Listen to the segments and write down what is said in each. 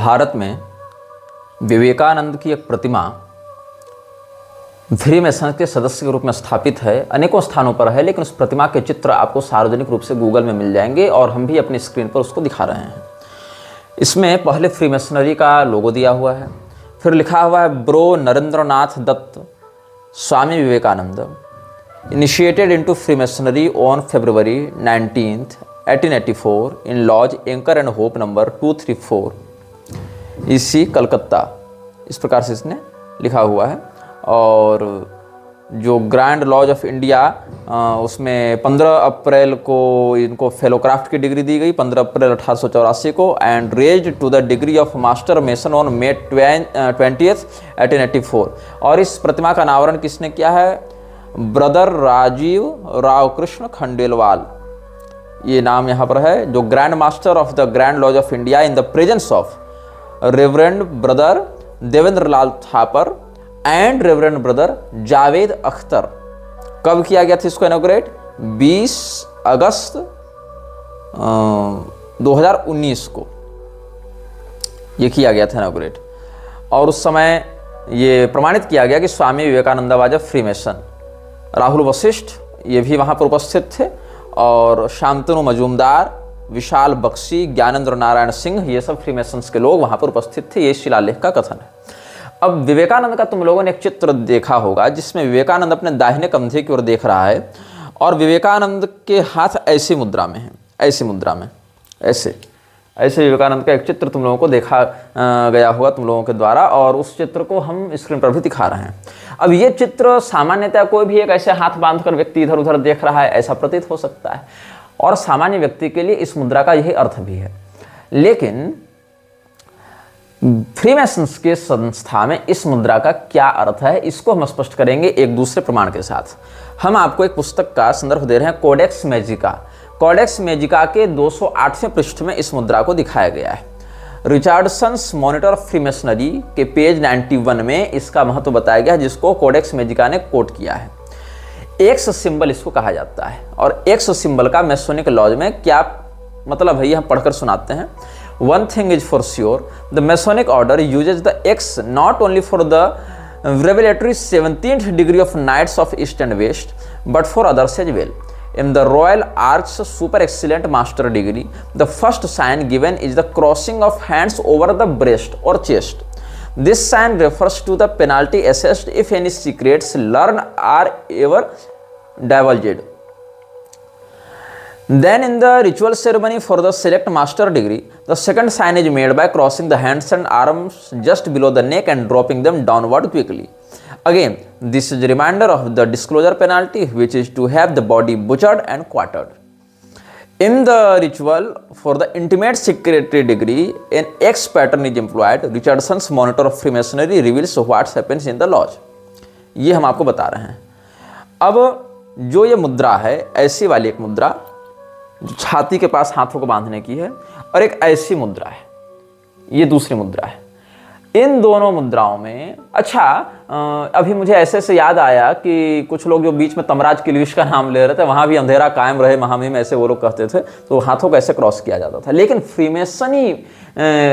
भारत में विवेकानंद की एक प्रतिमा फ्रीमेसन के सदस्य के रूप में स्थापित है। अनेकों स्थानों पर है, लेकिन उस प्रतिमा के चित्र आपको सार्वजनिक रूप से गूगल में मिल जाएंगे और हम भी अपनी स्क्रीन पर उसको दिखा रहे हैं। इसमें पहले फ्रीमेसनरी का लोगो दिया हुआ है, फिर लिखा हुआ है bro Narendranath Datta Swami Vivekananda initiated into freemasonry on February 19th 1884 in lodge anchor and hope number 234 इसी कलकत्ता। इस प्रकार से इसने लिखा हुआ है। और जो ग्रैंड लॉज ऑफ इंडिया उसमें 15 अप्रैल को इनको फेलोक्राफ्ट की डिग्री दी गई, 15 अप्रैल 1884 को, and raised to the degree of master mason on May 20th 1884। और इस प्रतिमा का अनावरण किसने किया है? ब्रदर राजीव राव कृष्ण खंडेलवाल, ये नाम यहाँ पर है, जो grand master of the grand lodge of India in the presence of reverend brother Devendra Lal Thapar and reverend brother Javed Akhtar. कब किया गया था इसको इनॉग्रेट? 20 अगस्त 2019 को ये किया गया था इनॉग्रेट। और उस समय ये प्रमाणित किया गया कि Swami Vivekananda was a freemason. Rahul Vashishtha ये भी वहाँ पर उपस्थित थे, और शांतनु मजूमदार, विशाल बख्शी, ज्ञानेंद्र नारायण सिंह, ये सब फ्रीमेसन्स के लोग वहाँ पर उपस्थित थे। ये शिलालेख का कथन है। अब विवेकानंद का तुम लोगों ने एक चित्र देखा होगा जिसमें विवेकानंद अपने दाहिने कंधे की ओर देख रहा है और विवेकानंद के हाथ ऐसी मुद्रा में है, ऐसी मुद्रा में, ऐसे विवेकानंद का एक चित्र तुम लोगों को देखा गया होगा तुम लोगों के द्वारा, और उस चित्र को हम स्क्रीन पर भी दिखा रहे हैं। अब ये चित्र सामान्यतः कोई भी एक ऐसे हाथ बांधकर व्यक्ति इधर उधर देख रहा है ऐसा प्रतीत हो सकता है, और सामान्य व्यक्ति के लिए इस मुद्रा का यही अर्थ भी है। लेकिन फ्रीमेसन्स के संस्था में इस मुद्रा का क्या अर्थ है, इसको हम स्पष्ट करेंगे एक दूसरे प्रमाण के साथ। हम आपको एक पुस्तक का संदर्भ दे रहे हैं, कोडेक्स मैजिका। कोडेक्स मैजिका के 208वें पृष्ठ में इस मुद्रा को दिखाया गया है। रिचर्डसन्स मॉनिटर ऑफ फ्रीमेसनरी के पेज 91 में इसका महत्व बताया गया है, जिसको कोडेक्स मैजिका ने कोट किया है। एक्स सिंबल इसको कहा जाता है, और एक्स सिंबल का मैसोनिक लॉज में क्या मतलब है ये हम पढ़कर सुनाते हैं। One thing is for sure, the Masonic order uses the X not only for the revelatory 17th degree of Knights of East and West, but for others as well. In the Royal Arch Super Excellent Master degree, the first sign given is the crossing of hands over the breast or chest. This sign refers to the penalty assessed if any secrets learned are ever divulged. Then in the ritual ceremony for the select master degree, the second sign is made by crossing the hands and arms just below the neck and dropping them downward quickly. Again, this is a reminder of the disclosure penalty, which is to have the body butchered and quartered. In the ritual for the intimate secretary degree, an X pattern is employed. Richardson's monitor of Freemasonry reveals what happens in the lodge. ये हम आपको बता रहे हैं। अब जो ये मुद्रा है, ऐसी वाली एक मुद्रा जो छाती के पास हाथों को बांधने की है, और एक ऐसी मुद्रा है, ये दूसरी मुद्रा है। इन दोनों मुद्राओं में अभी मुझे ऐसे से याद आया कि कुछ लोग जो बीच में तमराज किलविश का नाम ले रहे थे, वहां भी अंधेरा कायम रहे महामहिम ऐसे वो लोग कहते थे, तो हाथों को ऐसे क्रॉस किया जाता था। लेकिन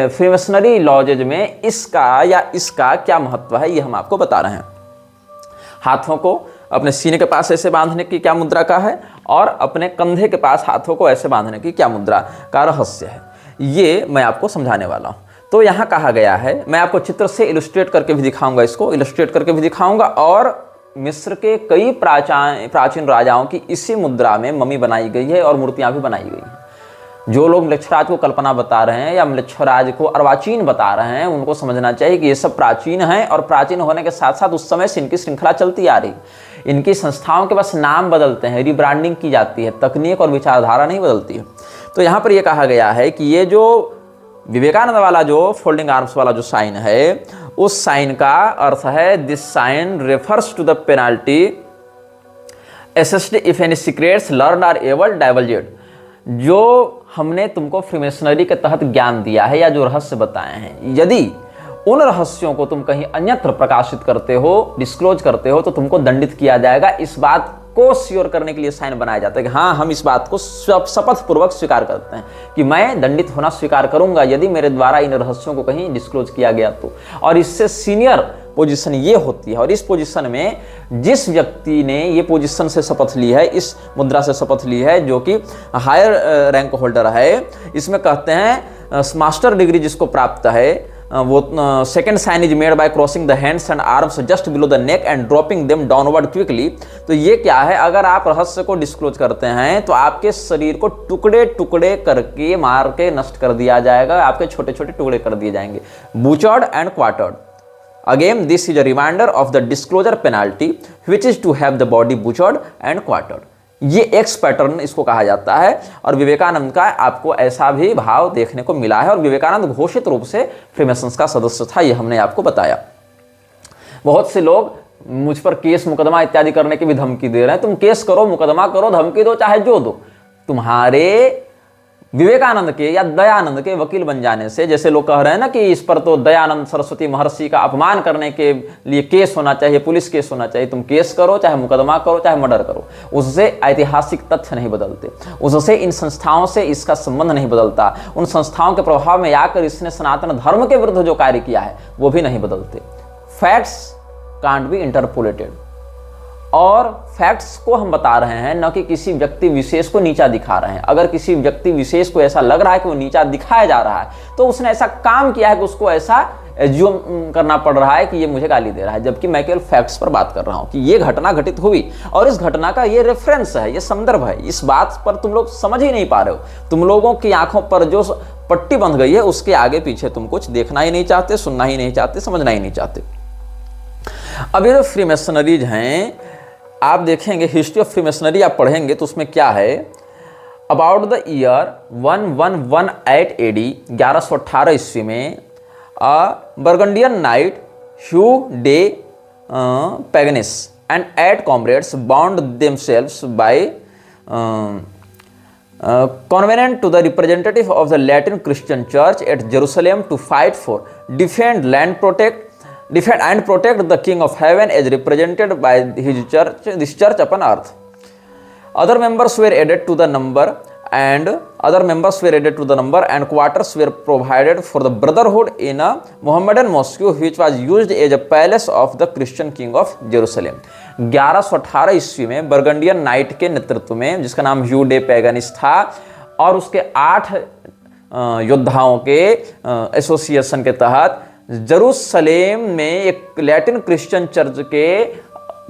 फ्रीमेसनरी लॉजेज में इसका या इसका क्या महत्व है ये हम आपको बता रहे हैं। हाथों को अपने सीने के पास ऐसे बांधने की क्या मुद्रा का है, और अपने कंधे के पास हाथों को ऐसे बांधने की क्या मुद्रा का रहस्य है, ये मैं आपको समझाने वाला हूं। तो यहाँ कहा गया है, मैं आपको चित्र से इलस्ट्रेट करके भी दिखाऊंगा, इसको इलस्ट्रेट करके भी दिखाऊंगा, और मिस्र के कई प्राचीन राजाओं की इसी मुद्रा में मम्मी बनाई गई है और मूर्तियां भी बनाई गई हैं। जो लोग म्लेच्छराज को कल्पना बता रहे हैं या म्लेच्छराज को अर्वाचीन बता रहे हैं, उनको समझना चाहिए कि ये सब प्राचीन हैं, और प्राचीन होने के साथ साथ उस समय से इनकी श्रृंखला चलती आ रही। इनकी संस्थाओं के बस नाम बदलते हैं, रिब्रांडिंग की जाती है, तकनीक और विचारधारा नहीं बदलती है। तो यहाँ पर यह कहा गया है कि ये जो विवेकानंद वाला जो फोल्डिंग आर्म्स वाला जो साइन है, उस साइन का अर्थ है this sign refers to the penalty assessed if any secrets learn are ever divulged. जो हमने तुमको फ्रीमेसनरी के तहत ज्ञान दिया है या जो रहस्य बताए हैं, यदि उन रहस्यों को तुम कहीं अन्यत्र प्रकाशित करते हो, डिस्क्लोज करते हो, तो तुमको दंडित किया जाएगा। इस बात को श्योर करने के लिए साइन बनाया जाता है कि हाँ, हम इस बात को शपथ पूर्वक स्वीकार करते हैं कि मैं दंडित होना स्वीकार करूंगा यदि मेरे द्वारा इन रहस्यों को कहीं डिस्क्लोज किया गया तो। और इससे सीनियर पोजीशन ये होती है, और इस पोजीशन में जिस व्यक्ति ने ये पोजीशन से शपथ ली है, इस मुद्रा से शपथ ली है, जो कि हायर रैंक होल्डर है, इसमें कहते हैं मास्टर डिग्री जिसको प्राप्त है, वो second sign is made by crossing the hands and arms just below the neck and dropping them downward quickly. तो ये क्या है, अगर आप रहस्य को डिस्क्लोज करते हैं तो आपके शरीर को टुकड़े टुकड़े करके मार के नष्ट कर दिया जाएगा, आपके छोटे छोटे टुकड़े कर दिए जाएंगे। Butchered and quartered, again this is a reminder of the disclosure penalty which is to have the body butchered and quartered. ये एक्स पैटर्न इसको कहा जाता है, और विवेकानंद का आपको ऐसा भी भाव देखने को मिला है, और विवेकानंद घोषित रूप से फ्रीमेसन्स का सदस्य था, ये हमने आपको बताया। बहुत से लोग मुझ पर केस मुकदमा इत्यादि करने की भी धमकी दे रहे हैं। तुम केस करो, मुकदमा करो, धमकी दो, चाहे जो दो, तुम्हारे विवेकानंद के या दयानंद के वकील बन जाने से, जैसे लोग कह रहे हैं ना कि इस पर तो दयानंद सरस्वती महर्षि का अपमान करने के लिए केस होना चाहिए, पुलिस केस होना चाहिए। तुम केस करो, चाहे मुकदमा करो, चाहे मर्डर करो, उससे ऐतिहासिक तथ्य नहीं बदलते, उससे इन संस्थाओं से इसका संबंध नहीं बदलता, उन संस्थाओं के प्रभाव में आकर इसने सनातन धर्म के विरुद्ध जो कार्य किया है वो भी नहीं बदलते। फैक्ट्स कांट बी इंटरपोलेटेड, और फैक्ट्स को हम बता रहे हैं, न कि किसी व्यक्ति विशेष को नीचा दिखा रहे हैं। अगर किसी व्यक्ति विशेष को ऐसा लग रहा है कि वो नीचा दिखाया जा रहा है, तो उसने ऐसा काम किया है कि उसको ऐसा एज्यूम करना पड़ रहा है कि ये मुझे गाली दे रहा है, जबकि मैं केवल फैक्ट्स पर बात कर रहा हूं कि ये घटना घटित हुई, और इस घटना का ये रेफरेंस है, ये संदर्भ है। इस बात पर तुम लोग समझ ही नहीं पा रहे हो। तुम लोगों की आंखों पर जो पट्टी बंध गई है, उसके आगे पीछे तुम कुछ देखना ही नहीं चाहते, सुनना ही नहीं चाहते, समझना ही नहीं चाहते। अब ये जो फ्रीमेसनरीज हैं, आप देखेंगे हिस्ट्री ऑफ फ्रीमेसनरी आप पढ़ेंगे तो उसमें क्या है, अबाउट द ईयर 1118 AD 1118 ईस्वी में Burgundian knight Hugh de Paganis and 8 comrades bound themselves by convenant to the representative of the Latin Christian Church at Jerusalem to fight for, defend and protect the King of Heaven as represented by his church, this church upon earth. Other members were added to the number, and quarters were provided for the brotherhood in a Mohammedan mosque which was used as a palace of the Christian King of Jerusalem. 1118 ईस्वी में Burgundian night के नेतृत्व में, जिसका नाम ह्यू de पैगनिस था, और उसके 8 योद्धाओं के एसोसिएशन के तहत जेरूसलेम में एक लैटिन क्रिश्चियन चर्च के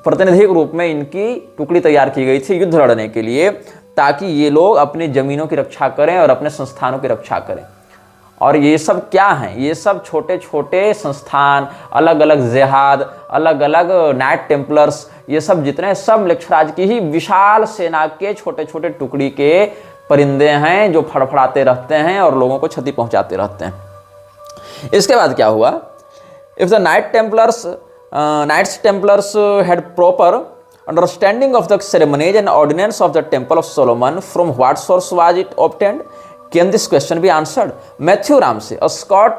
प्रतिनिधि के रूप में इनकी टुकड़ी तैयार की गई थी युद्ध लड़ने के लिए, ताकि ये लोग अपनी जमीनों की रक्षा करें और अपने संस्थानों की रक्षा करें। और ये सब क्या हैं? ये सब छोटे छोटे संस्थान, अलग अलग जिहाद, अलग अलग नाइट टेम्पलर्स, ये सब जितने सब लेक्चराज की ही विशाल सेना के छोटे छोटे टुकड़ी के परिंदे हैं जो फड़फड़ाते रहते हैं और लोगों को क्षति पहुंचाते रहते हैं। इसके बाद क्या हुआ? If the knights templars had proper understanding of the ceremonies and ordinance of the Temple of Solomon, from what source was it obtained? Can this question be answered? Matthew Ramsay, a Scotch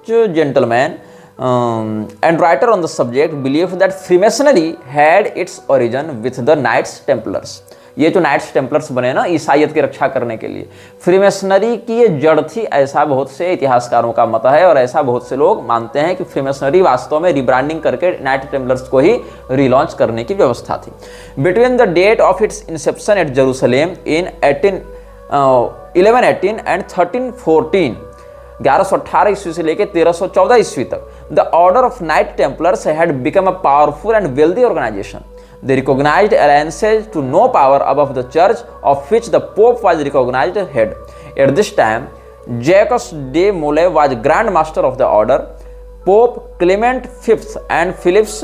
gentleman and writer on the subject, believed that Freemasonry had its origin with the Knights Templars. ये जो nights Templars बने ना ईसाइयत की रक्षा करने के लिए, freemasonry की ये जड़ थी, ऐसा बहुत से इतिहासकारों का मत है, और ऐसा बहुत से लोग मानते हैं कि फ्रीमेसनरी वास्तव में रिब्रांडिंग करके नाइट टेम्पलर्स को ही रीलॉन्च करने की व्यवस्था थी। Between the date of its inception at Jerusalem in 1118 and 1314, 1118 ईस्वी से लेकर 1314 ईस्वी तक, the order of knight templars had become a powerful and wealthy organisation. They recognized alliances to no power above the church, of which the Pope was recognized head. At this time, Jacques de Molay was Grand Master of the order. Pope Clement V and Philips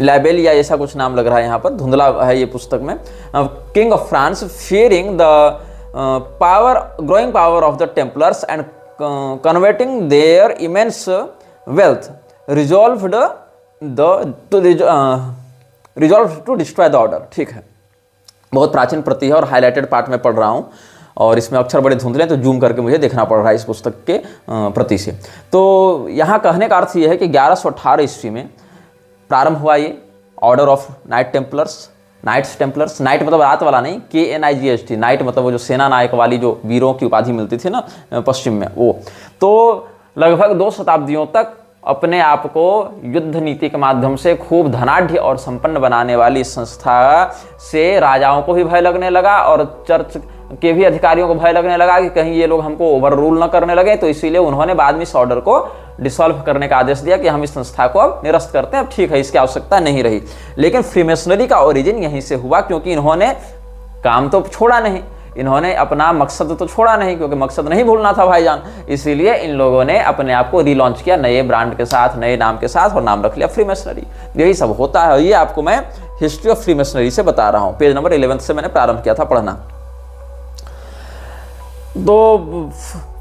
लाइबेलिया, ऐसा कुछ नाम लग रहा है यहाँ पर, धुंधला है ये पुस्तक में, king of France, fearing the growing power of the Templars and converting their immense wealth, resolved to destroy the order. ठीक है, बहुत प्राचीन प्रति है और हाईलाइटेड पार्ट में पढ़ रहा हूँ, और इसमें अक्षर बड़े धुंधले हैं तो जूम करके मुझे देखना पड़ रहा है इस पुस्तक के प्रति से। तो यहाँ कहने का अर्थ ये है कि 1118 ईस्वी में प्रारंभ हुआ ये order of knight templars, knights templars, knight मतलब रात वाला नहीं, KNIGHT, नाइट मतलब वो जो सेना नायक वाली जो वीरों की उपाधि मिलती थी ना पश्चिम में, वो। तो लगभग 2 शताब्दियों तक अपने आप को युद्ध नीति के माध्यम से खूब धनाढ़ और संपन्न बनाने वाली संस्था से राजाओं को भी भय लगने लगा और चर्च के भी अधिकारियों को भय लगने लगा कि कहीं ये लोग हमको ओवर रूल न करने लगे। तो इसीलिए उन्होंने बाद में इस ऑर्डर को डिसॉल्व करने का आदेश दिया कि हम इस संस्था को अब निरस्त करते हैं, अब ठीक है, इसकी आवश्यकता नहीं रही। लेकिन फ्रीमेसनरी का ओरिजिन यहीं से हुआ, क्योंकि इन्होंने काम तो छोड़ा नहीं, इन्होंने अपना मकसद तो छोड़ा नहीं, क्योंकि मकसद नहीं भूलना था भाईजान। इसीलिए इन लोगों ने अपने आप को रीलॉन्च किया नए ब्रांड के साथ, नए नाम के साथ, और नाम रख लिया फ्रीमेसनरी। यही सब होता है, ये आपको मैं हिस्ट्री ऑफ फ्रीमेसनरी से बता रहा हूँ। पेज नंबर 11 से मैंने प्रारंभ किया था पढ़ना। तो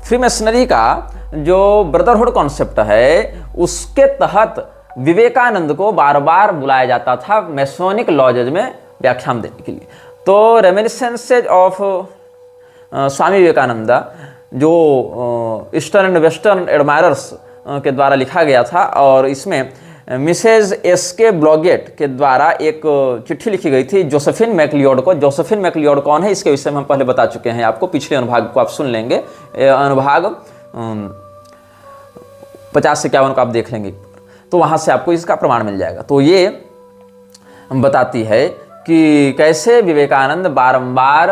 फ्रीमेसनरी का जो ब्रदरहुड कॉन्सेप्ट है, उसके तहत विवेकानंद को बार बार बुलाया जाता था मैसोनिक लॉजेज में व्याख्यान देने के लिए। तो रेमिनिसेंसेज ऑफ स्वामी विवेकानंदा जो ईस्टर्न एंड वेस्टर्न एडमायरर्स के द्वारा लिखा गया था, और इसमें मिसेज SK ब्लॉगेट के द्वारा एक चिट्ठी लिखी गई थी जोसेफिन मैकलियोड को। जोसेफिन मैकलियोड कौन है, इसके विषय में हम पहले बता चुके हैं आपको, पिछले अनुभाग को आप सुन लेंगे, अनुभाग 50 से 51 को आप देख लेंगे, तो वहाँ से आपको इसका प्रमाण मिल जाएगा। तो ये बताती है कि कैसे विवेकानंद बारंबार,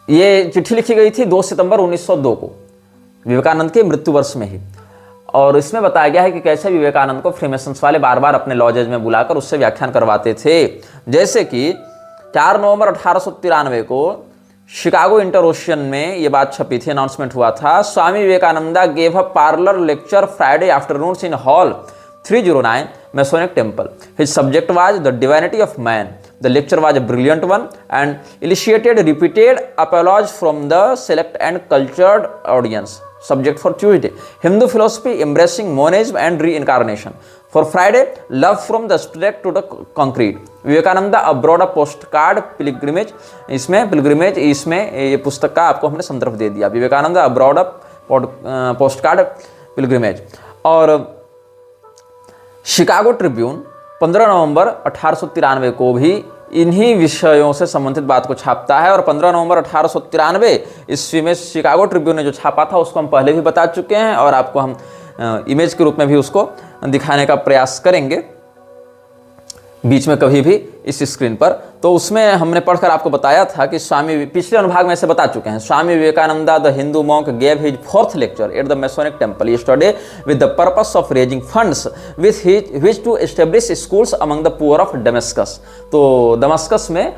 ये चिट्ठी लिखी गई थी 2 सितंबर 1902 को, विवेकानंद के मृत्यु वर्ष में ही, और इसमें बताया गया है कि कैसे विवेकानंद को फ्रीमेसन्स वाले बार बार अपने लॉजेज में बुलाकर उससे व्याख्यान करवाते थे। जैसे कि 4 नवंबर 1893 को शिकागो इंटर-ओशियन में ये बात छपी थी, अनाउंसमेंट हुआ था, Swami Vivekananda gave a parlour lecture Friday afternoons in hall 309 Masonic Temple. His subject was the divinity of man. The lecture was a brilliant one and elicited repeated applause from the select and cultured audience. Subject for Tuesday: Hindu philosophy embracing monism and reincarnation. For Friday: love from the abstract to the concrete. Vivekananda abroad a postcard pilgrimage. इसमें pilgrimage, इसमें ये पुस्तक का आपको हमने संदर्भ दे दिया, Vivekananda abroad a postcard pilgrimage। और शिकागो ट्रिब्यून 15 नवंबर 1893 को भी इन्हीं विषयों से संबंधित बात को छापता है, और 15 नवंबर 1893 ईस्वी में शिकागो ट्रिब्यून ने जो छापा था उसको हम पहले भी बता चुके हैं, और आपको हम इमेज के रूप में भी उसको दिखाने का प्रयास करेंगे बीच में कभी भी इस स्क्रीन पर। तो उसमें हमने पढ़कर आपको बताया था कि स्वामी, पिछले अनुभाग में से बता चुके हैं, Swami Vivekananda the Hindu monk gave his 4th lecture at the Masonic Temple yesterday with the purpose of raising funds with his to establish schools among the poor of Damascus. तो दमस्कस में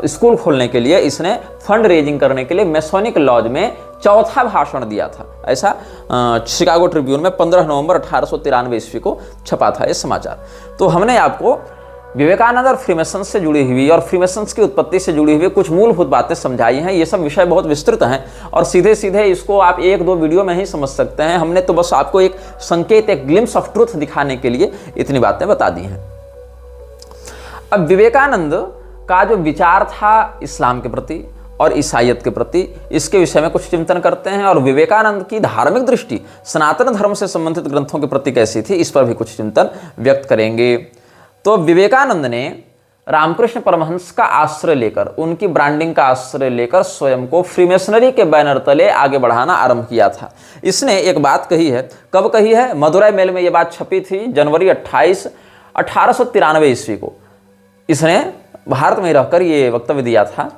स्कूल खोलने के लिए इसने फंड रेजिंग करने के लिए मैसोनिक laws में चौथा भाषण दिया था, ऐसा शिकागो ट्रिब्यून में 15 नवंबर 1893 ईस्वी को छपा था ये समाचार। तो हमने आपको विवेकानंद और फ्रीमेसन्स से जुड़ी हुई और फ्रीमेसन्स की उत्पत्ति से जुड़ी हुई कुछ मूलभूत बातें समझाई हैं। ये सब विषय बहुत विस्तृत हैं और सीधे सीधे इसको आप 1-2 वीडियो में ही समझ सकते हैं। हमने तो बस आपको एक संकेत, एक ग्लिम्स ऑफ ट्रूथ दिखाने के लिए इतनी बातें बता दी हैं। अब विवेकानंद का जो विचार था इस्लाम के प्रति और ईसाइयत के प्रति, इसके विषय में कुछ चिंतन करते हैं, और विवेकानंद की धार्मिक दृष्टि सनातन धर्म से संबंधित ग्रंथों के प्रति कैसी थी, इस पर भी कुछ चिंतन व्यक्त करेंगे। तो विवेकानंद ने रामकृष्ण परमहंस का आश्रय लेकर, उनकी ब्रांडिंग का आश्रय लेकर स्वयं को फ्रीमेसनरी के बैनर तले आगे बढ़ाना आरंभ किया था। इसने एक बात कही है, कब कही है? मदुरै मेल में यह बात छपी थी जनवरी 28, 1893 ईस्वी को। इसने भारत में रहकर ये वक्तव्य दिया था,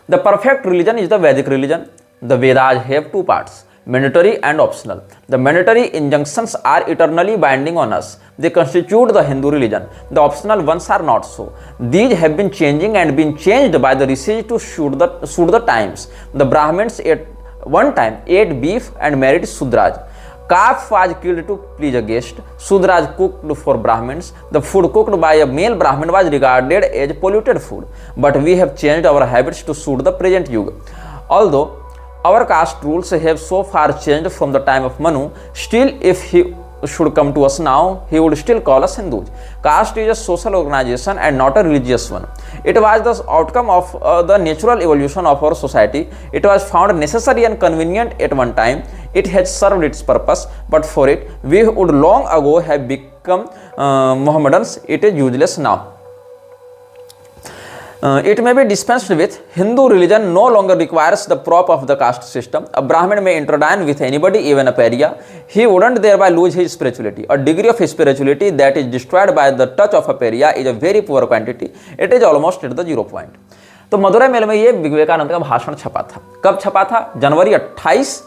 the perfect religion is the Vedic religion, the Vedas have 2 parts, mandatory and optional. The mandatory injunctions are eternally binding on us. They constitute the Hindu religion. The optional ones are not so. These have been changing and been changed by the rishis to suit the times. The Brahmins at one time ate beef and married Sudraj. Calf was killed to please a guest. Sudraj cooked for Brahmins. The food cooked by a male Brahmin was regarded as polluted food. But we have changed our habits to suit the present yuga. Although our caste rules have so far changed from the time of Manu, still if should come to us now, he would still call us Hindus. Caste is a social organization and not a religious one. It was the outcome of the natural evolution of our society. It was found necessary and convenient at one time. It has served its purpose, but for it, we would long ago have become Mohammedans. It is useless now. It may be dispensed with. Hindu religion no longer requires the prop of the caste system. A Brahmin may interdine with anybody, even a pariah. He wouldn't thereby lose his spirituality. A degree of spirituality that is destroyed by the touch of a pariah is a very poor quantity. It is almost at the 0 point. तो Madurai mail में ये विवेकानंद का भाषण छपा था। कब छपा था? जनवरी 28,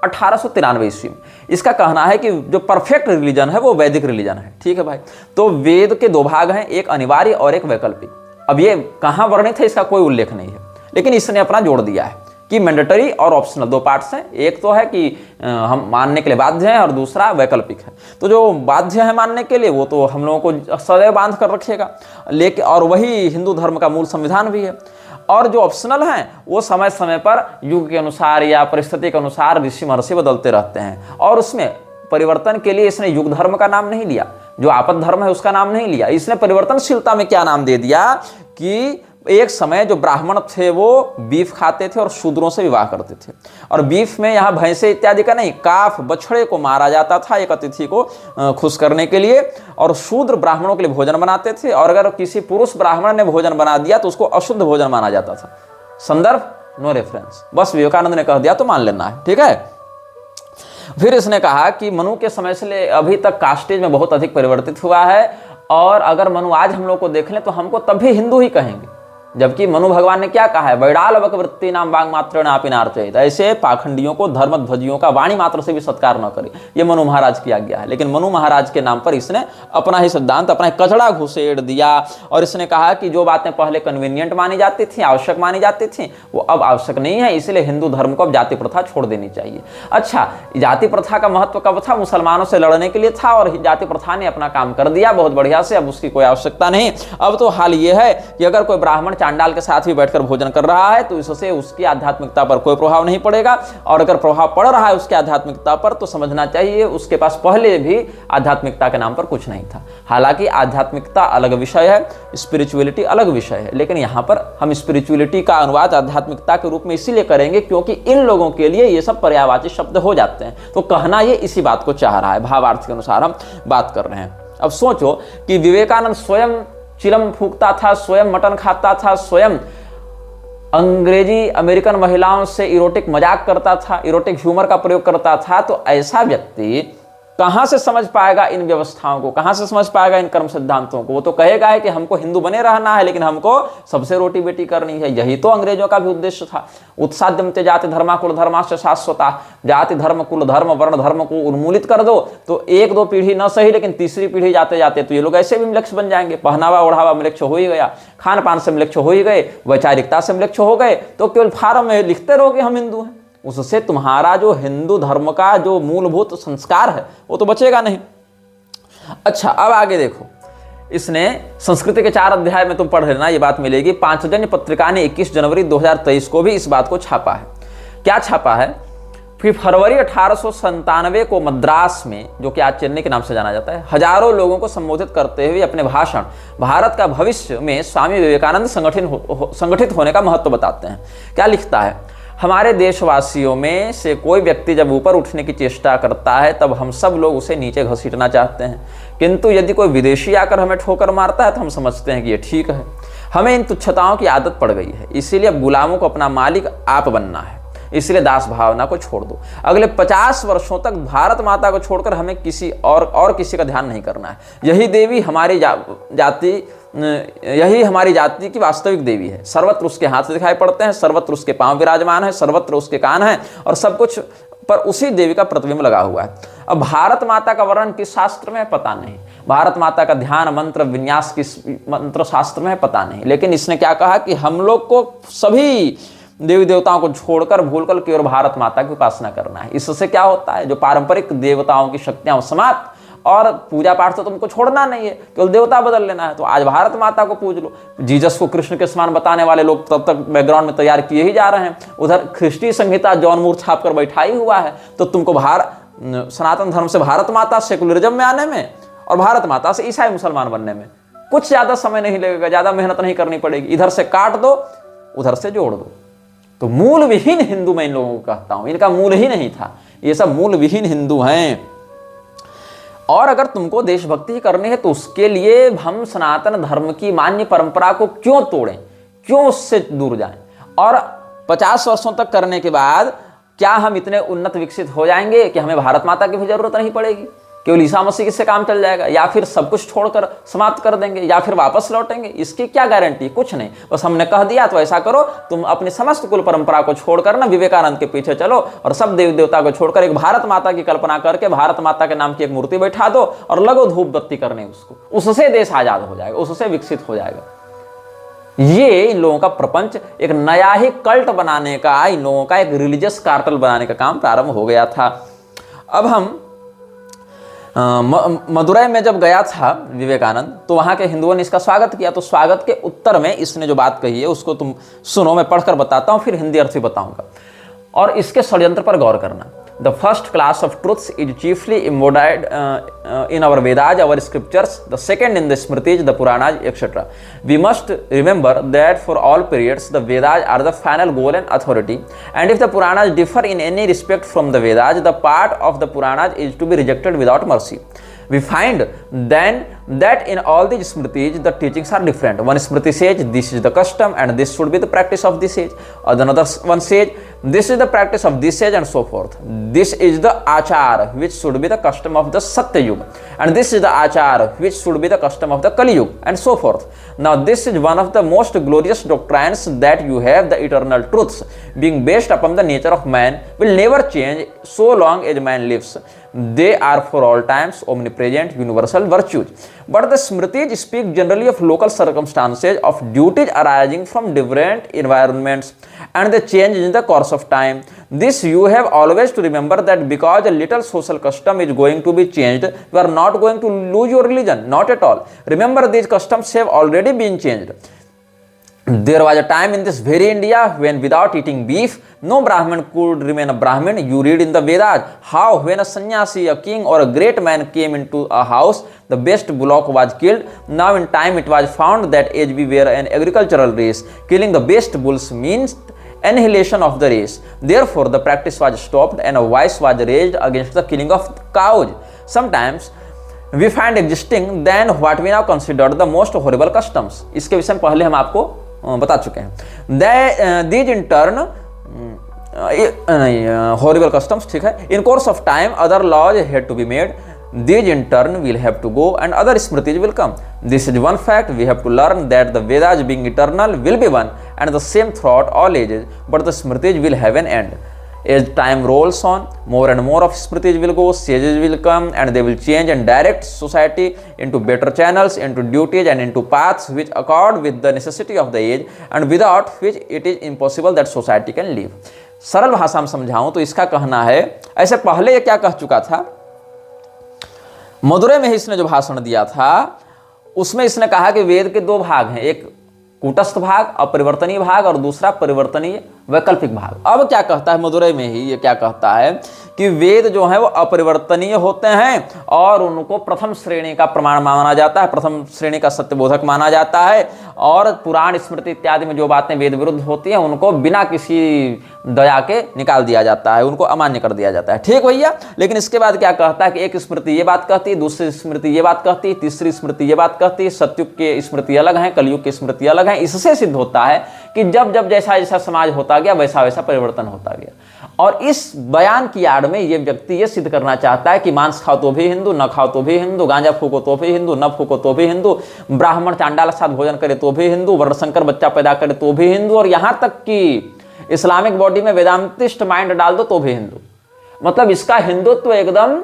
1893 ईस्वी में। इसका कहना है कि जो परफेक्ट रिलीजन है वो वैदिक रिलीजन है। ठीक है भाई। तो वेद के 2 भाग हैं, एक अनिवार्य और एक वैकल्पिक। अब ये कहाँ वर्णित है इसका कोई उल्लेख नहीं है, लेकिन इसने अपना जोड़ दिया है कि मैंडेटरी और ऑप्शनल 2 पार्ट्स हैं। एक तो है कि हम मानने के लिए बाध्य हैं और दूसरा वैकल्पिक है। तो जो बाध्य है मानने के लिए वो तो हम लोगों को सदैव बांध कर रखेगा, लेकिन और वही हिंदू धर्म का मूल संविधान भी है। और जो ऑप्शनल हैं वो समय समय पर युग के अनुसार या परिस्थिति के अनुसार ऋषि महर्षि बदलते रहते हैं, और उसमें परिवर्तन के लिए इसने युग धर्म का नाम नहीं लिया, जो आपद धर्म है उसका नाम नहीं लिया। इसने परिवर्तनशीलता में क्या नाम दे दिया कि एक समय जो ब्राह्मण थे वो बीफ खाते थे और शूद्रों से विवाह करते थे, और बीफ में यहाँ भैंसे इत्यादि का नहीं, काफ बछड़े को मारा जाता था एक अतिथि को खुश करने के लिए, और शूद्र ब्राह्मणों के लिए भोजन बनाते थे, और अगर किसी पुरुष ब्राह्मण ने भोजन बना दिया तो उसको अशुद्ध भोजन माना जाता था। संदर्भ नो रेफरेंस, बस विवेकानंद ने कह दिया तो मान लेना है। ठीक है। फिर इसने कहा कि मनु के समय से अभी तक कास्टेज में बहुत अधिक परिवर्तित हुआ है, और अगर मनु आज हम लोग को देख लें तो हमको तभी हिंदू ही कहेंगे, जबकि मनु भगवान ने क्या कहा है? वैडाल वृत्ति नाम वांग मात्र नापिनार्चयित। ऐसे पाखंडियों को धर्म ध्वजियों का वाणी मात्र से भी सत्कार न करे, ये मनु महाराज की आज्ञा है। लेकिन मनु महाराज के नाम पर इसने अपना ही सिद्धांत, अपना कचड़ा घुसेड़ दिया, और इसने कहा कि जो बातें पहले कन्वीनियंट मानी जाती थी, आवश्यक मानी जाती थी, वो अब आवश्यक नहीं है, इसलिए हिंदू धर्म को अब जाति प्रथा छोड़ देनी चाहिए। अच्छा, जाति प्रथा का महत्व कब था? मुसलमानों से लड़ने के लिए था, और जाति प्रथा ने अपना काम कर दिया बहुत बढ़िया से, अब उसकी कोई आवश्यकता नहीं। अब तो हाल ये है कि अगर कोई ब्राह्मण चांडाल के साथ भी बैठकर भोजन कर रहा है तो इससे उसकी आध्यात्मिकता पर कोई प्रभाव नहीं पड़ेगा, और अगर प्रभाव पड़ रहा है उसकी आध्यात्मिकता पर तो समझना चाहिए उसके पास पहले भी आध्यात्मिकता के नाम पर कुछ नहीं था। हालांकि आध्यात्मिकता अलग विषय है, स्पिरिचुअलिटी अलग विषय है, लेकिन यहाँ पर हम स्पिरिचुअलिटी का अनुवाद आध्यात्मिकता के रूप में इसीलिए करेंगे क्योंकि इन लोगों के लिए ये सब पर्यायवाची शब्द हो जाते हैं। तो कहना ये इसी बात को चाह रहा है, भावार्थ के अनुसार हम बात कर रहे हैं। अब सोचो कि विवेकानंद स्वयं चिलम फूकता था, स्वयं मटन खाता था, स्वयं अंग्रेजी अमेरिकन महिलाओं से इरोटिक मजाक करता था, इरोटिक ह्यूमर का प्रयोग करता था, तो ऐसा व्यक्ति कहां से समझ पाएगा इन व्यवस्थाओं को, कहां से समझ पाएगा इन कर्म सिद्धांतों को? वो तो कहेगा है कि हमको हिंदू बने रहना है, लेकिन हमको सबसे रोटी बेटी करनी है। यही तो अंग्रेजों का भी उद्देश्य था। उत्साद्यमते जाति धर्मा कुल धर्माश्च शाश्वता, जाति धर्म कुल धर्म वर्ण धर्म को उन्मूलित कर दो तो 1-2 पीढ़ी न सही लेकिन तीसरी पीढ़ी जाते जाते तो ये लोग ऐसे भी मिलक्ष बन जाएंगे। पहनावा ओढ़ावा मिलक्ष हो ही गया, खान पान से मिलक्ष हो ही गए, वैचारिकता से मिलक्ष हो गए, तो केवल फार्म में लिखते रहोगे हम हिंदू हैं, उससे तुम्हारा जो हिंदू धर्म का जो मूलभूत संस्कार है वो तो बचेगा नहीं। अच्छा, अब आगे देखो, इसने संस्कृति के 4 अध्याय में तुम पढ़ लेना, ये बात मिलेगी। पांचजन्य पत्रिका ने 21 जनवरी 2023 को भी इस बात को छापा है। क्या छापा है? फिर फरवरी 1897 को मद्रास में, जो कि आज चेन्नई के नाम से जाना जाता है, हजारों लोगों को संबोधित करते हुए अपने भाषण भारत का भविष्य में स्वामी विवेकानंद संगठित होने का महत्व बताते हैं। क्या लिखता है? हमारे देशवासियों में से कोई व्यक्ति जब ऊपर उठने की चेष्टा करता है तब हम सब लोग उसे नीचे घसीटना चाहते हैं, किंतु यदि कोई विदेशी आकर हमें ठोकर मारता है तो हम समझते हैं कि ये ठीक है। हमें इन तुच्छताओं की आदत पड़ गई है, इसीलिए अब गुलामों को अपना मालिक आप बनना है, इसलिए दास भावना को छोड़ दो। अगले 50 वर्षों तक भारत माता को छोड़कर हमें किसी और किसी का ध्यान नहीं करना है। यही हमारी जाति की वास्तविक देवी है। सर्वत्र उसके हाथ दिखाई पड़ते हैं, सर्वत्र उसके पांव विराजमान है, सर्वत्र उसके कान हैं, और सब कुछ पर उसी देवी का प्रतिबिंब लगा हुआ है। अब भारत माता का वर्णन किस शास्त्र में है पता नहीं, भारत माता का ध्यान मंत्र विन्यास किस मंत्र शास्त्र में है पता नहीं, लेकिन इसने क्या कहा कि हम लोग को सभी देवी देवताओं को छोड़कर भूलकर केवल भारत माता की उपासना करना है। इससे क्या होता है? जो पारंपरिक देवताओं की शक्तियां समाप्त, और पूजा पाठ तो तुमको छोड़ना नहीं है, केवल देवता बदल लेना है। तो आज भारत माता को पूज लो। जीसस को कृष्ण के समान बताने वाले लोग तब तक बैकग्राउंड में तैयार किए ही जा रहे हैं, उधर ख्रिस्टी संहिता जौन मूर्ख छाप कर बैठा ही हुआ है, तो तुमको सनातन धर्म से भारत माता सेकुलरिज्म में आने में और भारत माता से ईसाई मुसलमान बनने में कुछ ज़्यादा समय नहीं लगेगा, ज़्यादा मेहनत नहीं करनी पड़ेगी। इधर से काट दो, उधर से जोड़ दो। तो मूल विहीन हिंदू मैं इन लोगों को कहता हूं, इनका मूल ही नहीं था, ये सब मूल विहीन हिंदू हैं। और अगर तुमको देशभक्ति करनी है तो उसके लिए हम सनातन धर्म की मान्य परंपरा को क्यों तोड़ें, क्यों उससे दूर जाएं? और 50 वर्षों तक करने के बाद क्या हम इतने उन्नत विकसित हो जाएंगे कि हमें भारत माता की भी जरूरत नहीं पड़ेगी, केवल ईसा मसीह से काम चल जाएगा, या फिर सब कुछ छोड़कर समाप्त कर देंगे, या फिर वापस लौटेंगे? इसकी क्या गारंटी? कुछ नहीं। बस हमने कह दिया तो ऐसा करो, तुम अपनी समस्त कुल परंपरा को छोड़कर ना विवेकानंद के पीछे चलो और सब देवी देवता को छोड़कर एक भारत माता की कल्पना करके भारत माता के नाम की एक मूर्ति बैठा दो और लगो धूप बत्ती करने उसको। उससे देश आजाद हो जाएगा, उससे विकसित हो जाएगा। ये इन लोगों का प्रपंच एक नया ही कल्ट बनाने का, इन लोगों का एक रिलीजियस कार्टल बनाने का काम प्रारंभ हो गया था। अब हम मदुरै में जब गया था विवेकानंद, तो वहाँ के हिंदुओं ने इसका स्वागत किया। तो स्वागत के उत्तर में इसने जो बात कही है उसको तुम सुनो, मैं पढ़कर बताता हूँ, फिर हिंदी अर्थ भी बताऊंगा और इसके षड्यंत्र पर गौर करना। The first class of truths is chiefly embodied in our Vedas, our scriptures. The second in the Smritis, the Puranas, etc. We must remember that for all periods, the Vedas are the final goal and authority. And if the Puranas differ in any respect from the Vedas, the part of the Puranas is to be rejected without mercy. We find then that in all these Smritis, the teachings are different. One Smriti says, this is the custom and this should be the practice of this age. Another one says, this is the practice of this age, and so forth. This is the achar which should be the custom of the Satya Yuga, and this is the achar which should be the custom of the Kali Yuga, and so forth. Now this is one of the most glorious doctrines, that you have the eternal truths being based upon the nature of man will never change so long as man lives. They are for all times omnipresent universal virtues. But the Smritis speak generally of local circumstances, of duties arising from different environments, and they change in the course of time. This you have always to remember, that because a little social custom is going to be changed, you are not going to lose your religion, not at all. Remember, these customs have already been changed. There was a time in this very India when without eating beef, no Brahmin could remain a Brahmin. You read in the Vedas how when a sannyasi, a king or a great man came into a house, the best bullock was killed. Now in time it was found that as we were an agricultural race, killing the best bulls means annihilation of the race. Therefore the practice was stopped and a voice was raised against the killing of cows. Sometimes we find existing then what we now consider the most horrible customs. इसके विषय में पहले हम आपको बता चुके हैं। These in turn horrible customs, ठीक है। In course of time other laws had to be made. These in turn will have to go and other Smritis will come. This is one fact we have to learn, that the Vedas being eternal will be one and the same throughout all ages, but the Smritis will have an end. As time rolls on, more and more of Smritis will go, sages will come, and they will change and direct society into better channels, into duties and into paths which accord with the necessity of the age, and without which it is impossible that society can live. सरल भाषा में समझाऊं तो इसका कहना है, ऐसे पहले ये क्या कह चुका था, मदुरै में ही इसने जो भाषण दिया था उसमें इसने कहा कि वेद के दो भाग हैं, एक कूटस्थ भाग अपरिवर्तनीय भाग और दूसरा परिवर्तनीय वैकल्पिक भाग। अब क्या कहता है मदुरै में ही, ये क्या कहता है कि वेद जो है वो अपरिवर्तनीय होते हैं और उनको प्रथम श्रेणी का प्रमाण माना जाता है, प्रथम श्रेणी का सत्यबोधक माना जाता है, और पुराण स्मृति इत्यादि में जो बातें वेद विरुद्ध होती हैं उनको बिना किसी दया के निकाल दिया जाता है, उनको अमान्य कर दिया जाता है। ठीक भैया। लेकिन इसके बाद क्या कहता है कि एक स्मृति ये बात कहती है, दूसरी स्मृति ये बात कहती है, तीसरी स्मृति ये बात कहती है, सतयुग के स्मृति अलग है, कलयुग की स्मृति अलग है। इससे सिद्ध होता है कि जब जब जैसा जैसा समाज होता गया वैसा वैसा परिवर्तन होता गया। और इस बयान की आड़ में ये व्यक्ति ये सिद्ध करना चाहता है कि मांस खाओ तो भी हिंदू, न खाओ तो भी हिंदू, गांजा फूको तो भी हिंदू, न फूको तो भी हिंदू, ब्राह्मण चांडाल के साथ भोजन करे तो भी हिंदू, वर्णशंकर बच्चा पैदा करे तो भी हिंदू, और यहां तक कि इस्लामिक बॉडी में वेदांतिस्ट माइंड डाल दो तो भी हिंदू। मतलब इसका हिंदुत्व एकदम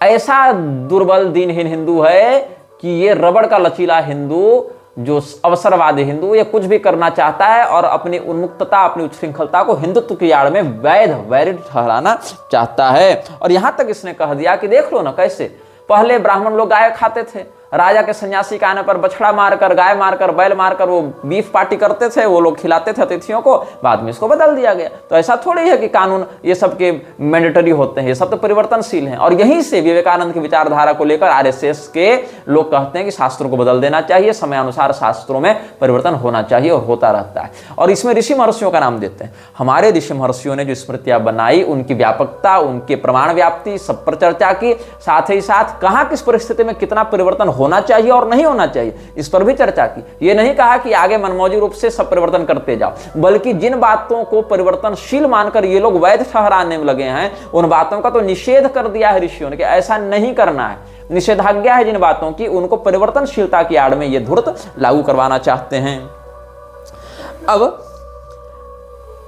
ऐसा दुर्बल दीनहीन हिंदू है कि ये रबड़ का लचीला हिंदू, जो अवसरवादी हिंदू, ये कुछ भी करना चाहता है और अपनी उन्मुक्तता, अपनी उच्छृंखलता को हिंदुत्व की आड़ में वैध ठहराना चाहता है। और यहां तक इसने कह दिया कि देख लो ना कैसे पहले ब्राह्मण लोग गाय खाते थे, राजा के सन्यासी के आने पर बछड़ा मारकर, गाय मारकर, बैल मारकर वो बीफ पार्टी करते थे, वो लोग खिलाते थे अतिथियों को, बाद में इसको बदल दिया गया। तो ऐसा थोड़ी है कि कानून ये सब के मैंडेटरी होते हैं, ये सब तो परिवर्तनशील हैं। और यहीं से विवेकानंद की विचारधारा को लेकर आरएसएस के लोग कहते हैं कि शास्त्रों को बदल देना चाहिए, समय अनुसार शास्त्रों में परिवर्तन होना चाहिए, और होता रहता है। और इसमें ऋषि महर्षियों का नाम देते हैं। हमारे ऋषि महर्षियों ने जो स्मृतियां बनाई, उनकी व्यापकता, उनके प्रमाण व्याप्ति, सब पर चर्चा की, साथ ही साथ कहां किस परिस्थिति में कितना परिवर्तन होना चाहिए और नहीं होना चाहिए, इस पर भी चर्चा की। यह नहीं कहा कि आगे मनमौजी रूप से सब परिवर्तन करते जाओ, बल्कि जिन बातों को परिवर्तनशील मानकर ये लोग वैध ठहराने में लगे हैं, उन बातों का तो निषेध कर दिया है ऋषियों ने कि ऐसा नहीं करना है। निषेधाज्ञा है जिन बातों की, उनको परिवर्तनशीलता की आड़ में ये धूर्त लागू करवाना चाहते हैं। अब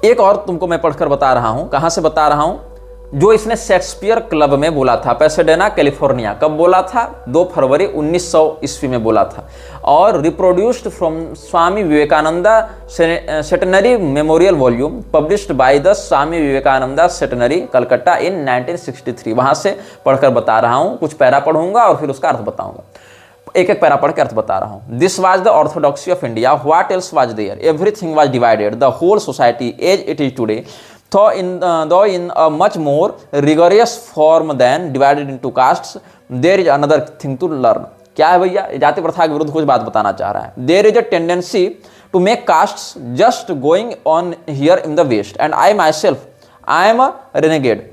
एक और तुमको मैं पढ़कर बता रहा हूं, कहां से बता रहा हूं, जो इसने शेक्सपियर क्लब में बोला था, पैसेडेना कैलिफोर्निया। कब बोला था? 2 फरवरी 1900 ईस्वी में बोला था। और reproduced from Swami Vivekananda centenary memorial volume, published by the Swami Vivekananda centenary, Calcutta in 1963। वहां से पढ़कर बता रहा हूं, कुछ पैरा पढ़ूंगा और फिर उसका अर्थ बताऊंगा। एक एक पैरा पढ़ के अर्थ बता रहा हूं। This was the orthodoxy of India, what else was there, everything was divided, the whole society as it is today, though in a much more rigorous form than divided into castes, there is another thing to learn। क्या है भैया? जाति प्रथा के विरुद्ध कुछ बात बताना चाह रहा है। There is a tendency to make castes just going on here in the West, and I myself, I am a renegade.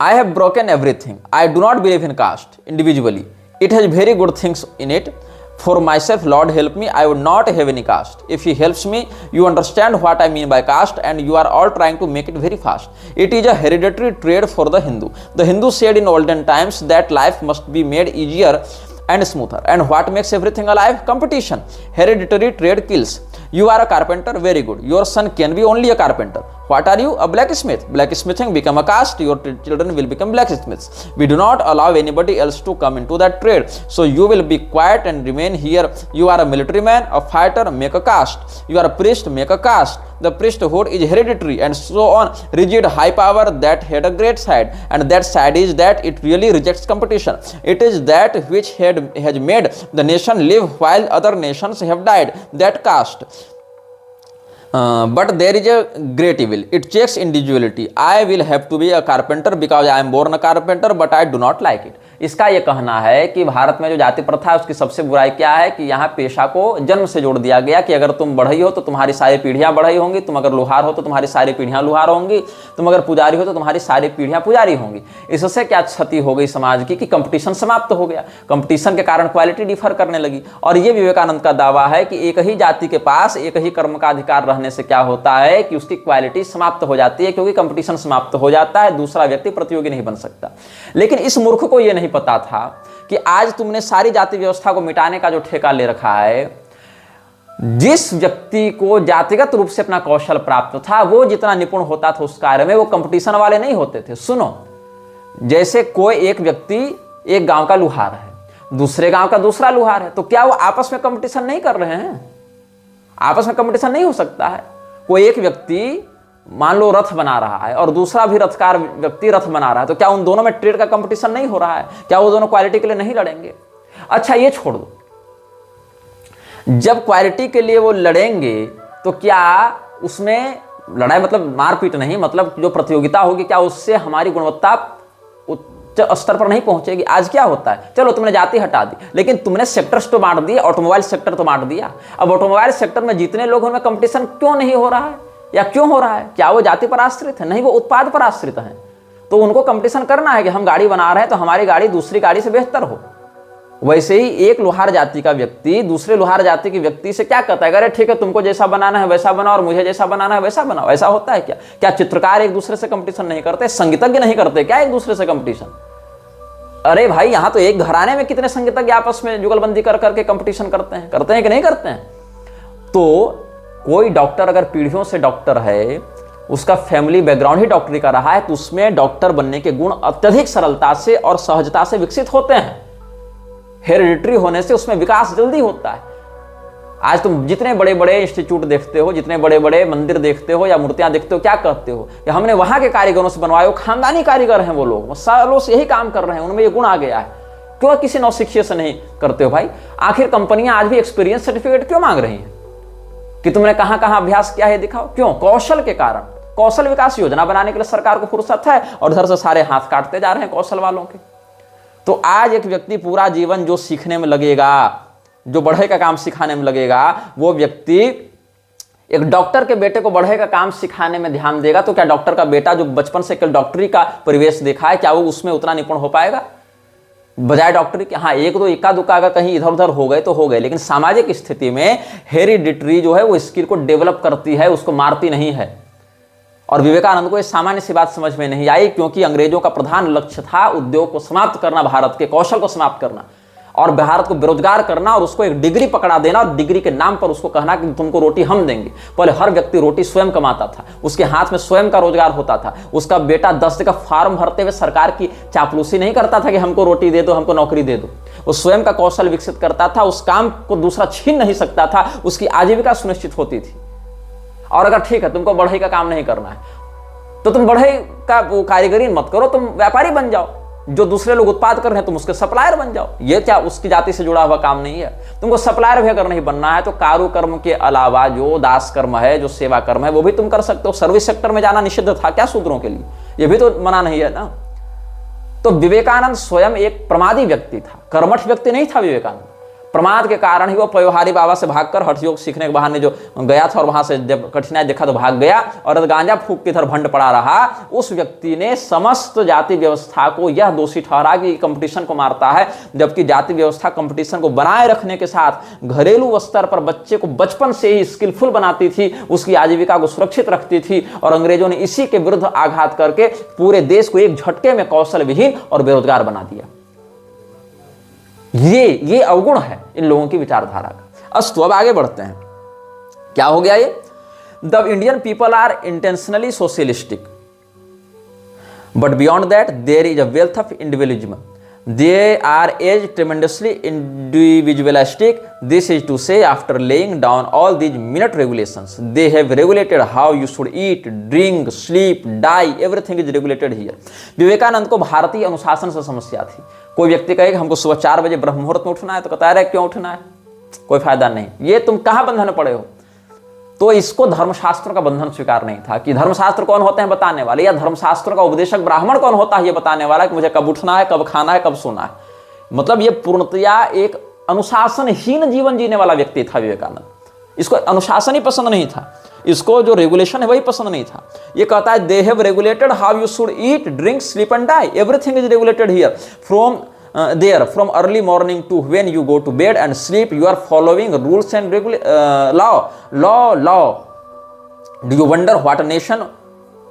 I have broken everything. I do not believe in caste individually. It has very good things in it. For myself, Lord help me, I would not have any caste. If He helps me, you understand what I mean by caste, and you are all trying to make it very fast. It is a hereditary trait for the Hindu. The Hindu said in olden times that life must be made easier and smoother. And what makes everything alive? Competition. Hereditary trait kills. You are a carpenter, very good. Your son can be only a carpenter. What are you? A blacksmith. Blacksmithing become a caste. Your children will become blacksmiths. We do not allow anybody else to come into that trade. So you will be quiet and remain here. You are a military man, a fighter, make a caste. You are a priest, make a caste. The priesthood is hereditary, and so on. Rigid high power that had a great side, and that side is that it really rejects competition. It is that which has made the nation live while other nations have died. That caste. But there is a great evil. It checks individuality. I will have to be a carpenter because I am born a carpenter, but I do not like it. इसका यह कहना है कि भारत में जो जाति प्रथा है उसकी सबसे बुराई क्या है कि यहाँ पेशा को जन्म से जोड़ दिया गया कि अगर तुम बढ़ई हो तो तुम्हारी सारी पीढ़ियाँ बढ़ई होंगी, तुम अगर लुहार हो तो तुम्हारी सारी पीढ़ियाँ लुहार होंगी, तुम अगर पुजारी हो तो तुम्हारी सारी पीढ़ियाँ पुजारी होंगी। इससे क्या क्षति हो गई समाज की कि कंपटीशन समाप्त हो गया। कंपटीशन के कारण क्वालिटी डिफर करने लगी। और ये विवेकानंद का दावा है कि एक ही जाति के पास एक ही कर्म का अधिकार रहने से क्या होता है कि उसकी क्वालिटी समाप्त हो जाती है, क्योंकि कंपटीशन समाप्त हो जाता है, दूसरा व्यक्ति प्रतियोगी नहीं बन सकता। लेकिन इस मूर्ख को यह नहीं पता था कि आज तुमने सारी जाति व्यवस्था को मिटाने का जो ठेका ले रखा है, जिस व्यक्ति को जातिगत रूप से अपना कौशल प्राप्त था, वो जितना निपुण होता था उस कार्य में, वो कंपटीशन वाले नहीं होते थे। सुनो, जैसे कोई एक व्यक्ति एक गांव का लुहार है, दूसरे गांव का दूसरा लुहार है, तो क्या वो आपस में कंपटीशन नहीं कर रहे हैं? आपस में कंपटीशन नहीं हो सकता है। कोई एक व्यक्ति मान लो रथ बना रहा है और दूसरा भी रथकार व्यक्ति रथ बना रहा है, तो क्या उन दोनों में ट्रेड का कंपटीशन नहीं हो रहा है? क्या वो दोनों क्वालिटी के लिए नहीं लड़ेंगे? अच्छा, ये छोड़ दो, जब क्वालिटी के लिए वो लड़ेंगे तो क्या उसमें लड़ाई मतलब मारपीट नहीं, मतलब जो प्रतियोगिता होगी क्या उससे हमारी गुणवत्ता उच्च स्तर पर नहीं पहुंचेगी? आज क्या होता है, चलो तुमने जाति हटा दी, लेकिन तुमने सेक्टर्स तो बांट दिए, ऑटोमोबाइल सेक्टर तो बांट दिया। अब ऑटोमोबाइल सेक्टर में जितने लोग उनमें कंपटीशन क्यों नहीं हो रहा है या क्यों हो रहा है? क्या वो जाति पर आश्रित है? नहीं, वो उत्पाद पर आश्रित है। तो उनको कंपटीशन करना है कि हम गाड़ी बना रहे हैं तो हमारी गाड़ी दूसरी गाड़ी से बेहतर हो। वैसे ही एक लोहार जाति का व्यक्ति दूसरे लोहार जाति के व्यक्ति से क्या कहता है, अरे ठीक है तुमको जैसा बनाना है वैसा बनाओ और मुझे जैसा बनाना है वैसा बनाओ। ऐसा होता है क्या? क्या चित्रकार एक दूसरे से कंपटीशन नहीं करते? संगीतज्ञ नहीं करते क्या एक दूसरे से कंपटीशन? अरे भाई, यहाँ तो एक घराने में कितने संगीतज्ञ आपस में जुगलबंदी कर करके कंपटीशन करते हैं कि नहीं करते हैं? तो कोई डॉक्टर अगर पीढ़ियों से डॉक्टर है, उसका फैमिली बैकग्राउंड ही डॉक्टरी का रहा है, तो उसमें डॉक्टर बनने के गुण अत्यधिक सरलता से और सहजता से विकसित होते हैं। हेरिडिटरी होने से उसमें विकास जल्दी होता है। आज तुम जितने बड़े बड़े इंस्टीट्यूट देखते हो, जितने बड़े बड़े मंदिर देखते हो या मूर्तियां देखते हो, क्या कहते हो कि हमने वहां के कारीगरों से बनवाए, वो खानदानी कारीगर हैं, वो लोग सालों से यही काम कर रहे हैं, उनमें ये गुण आ गया है। क्यों किसी नौसिखिए से नहीं करते हो भाई? आखिर कंपनियां आज भी एक्सपीरियंस सर्टिफिकेट क्यों मांग रही हैं कि तुमने कहां कहां अभ्यास किया है दिखाओ? क्यों? कौशल के कारण। कौशल विकास योजना बनाने के लिए सरकार को फुर्सत है और इधर से सारे हाथ काटते जा रहे हैं कौशल वालों के। तो आज एक व्यक्ति पूरा जीवन जो सीखने में लगेगा, जो बढ़ई का काम सिखाने में लगेगा, वो व्यक्ति एक डॉक्टर के बेटे को बढ़ई का काम सिखाने में ध्यान देगा, तो क्या डॉक्टर का बेटा जो बचपन से केवल डॉक्टरी का परिवेश देखा है, क्या वो उसमें उतना निपुण हो पाएगा? बजाय डॉक्टरी के हाँ एक दो इक्का दुक्का अगर कहीं इधर उधर हो गए तो हो गए, लेकिन सामाजिक स्थिति में हेरिडिटरी जो है वो स्किल को डेवलप करती है, उसको मारती नहीं है। और विवेकानंद को ये सामान्य सी बात समझ में नहीं आई, क्योंकि अंग्रेजों का प्रधान लक्ष्य था उद्योग को समाप्त करना, भारत के कौशल को समाप्त करना और भारत को बेरोजगार करना, और उसको एक डिग्री पकड़ा देना और डिग्री के नाम पर उसको कहना कि तुमको रोटी हम देंगे। पहले हर व्यक्ति रोटी स्वयं कमाता था, उसके हाथ में स्वयं का रोजगार होता था। उसका बेटा 10 का फॉर्म भरते हुए सरकार की चापलूसी नहीं करता था कि हमको रोटी दे दो, हमको नौकरी दे दो। वो स्वयं का कौशल विकसित करता था, उस काम को दूसरा छीन नहीं सकता था, उसकी आजीविका सुनिश्चित होती थी। और अगर ठीक है तुमको बढ़ई का काम नहीं करना है तो तुम बढ़ई का वो कारीगरी मत करो, तुम व्यापारी बन जाओ। जो दूसरे लोग उत्पाद कर रहे हैं तुम उसके सप्लायर बन जाओ। ये क्या उसकी जाति से जुड़ा हुआ काम नहीं है? तुमको सप्लायर भी अगर नहीं बनना है तो कारू कर्म के अलावा जो दास कर्म है, जो सेवा कर्म है, वो भी तुम कर सकते हो। सर्विस सेक्टर में जाना निषिद्ध था क्या शूद्रों के लिए? ये भी तो मना नहीं है ना। तो विवेकानंद स्वयं एक प्रमादी व्यक्ति था, कर्मठ व्यक्ति नहीं था विवेकानंद। प्रमाद के कारण ही वो पयोहारी बाबा से भागकर हठ योग सीखने के बहाने जो गया था और वहां से जब कठिनाई देखा तो भाग गया और गांजा फूक के इधर भंड पड़ा रहा। उस व्यक्ति ने समस्त जाति व्यवस्था को यह दोषी ठहरा कि कंपटीशन को मारता है, जबकि जाति व्यवस्था कंपटीशन को बनाए रखने के साथ घरेलू स्तर पर बच्चे को बचपन से ही स्किलफुल बनाती थी, उसकी आजीविका को सुरक्षित रखती थी। और अंग्रेजों ने इसी के विरुद्ध आघात करके पूरे देश को एक झटके में कौशल विहीन और बेरोजगार बना दिया। ये अवगुण है इन लोगों की विचारधारा का। अस्तु अब आगे बढ़ते हैं। क्या हो गया ये? The Indian people are intentionally socialistic but beyond that there is a wealth of individualism. They are as tremendously individualistic. This is to say after laying down all these minute regulations they have regulated how you should eat, drink, sleep, die, everything is regulated here. Vivekananda को भारतीय अनुशासन से समस्या थी। कोई व्यक्ति कहेगा हमको सुबह 4 बजे ब्रह्म मुहूर्त में उठना है, तो कहता है क्यों उठना है, कोई फायदा नहीं, ये तुम कहां बंधन पड़े हो? तो इसको धर्मशास्त्रों का बंधन स्वीकार नहीं था कि धर्मशास्त्र कौन होते हैं बताने वाले, या धर्मशास्त्रों का उपदेशक ब्राह्मण कौन होता है ये बताने वाला कि मुझे कब उठना है, कब खाना है, कब सोना है। मतलब ये पूर्णतया एक अनुशासनहीन जीवन जीने वाला व्यक्ति था विवेकानंद। इसको अनुशासन ही पसंद नहीं था, इसको जो रेगुलेशन है वही पसंद नहीं था। ये कहता है they have regulated how you should eat, drink, sleep and die, everything is regulated here from there from early morning to when you go to bed and sleep you are following rules and law. Do you wonder what nation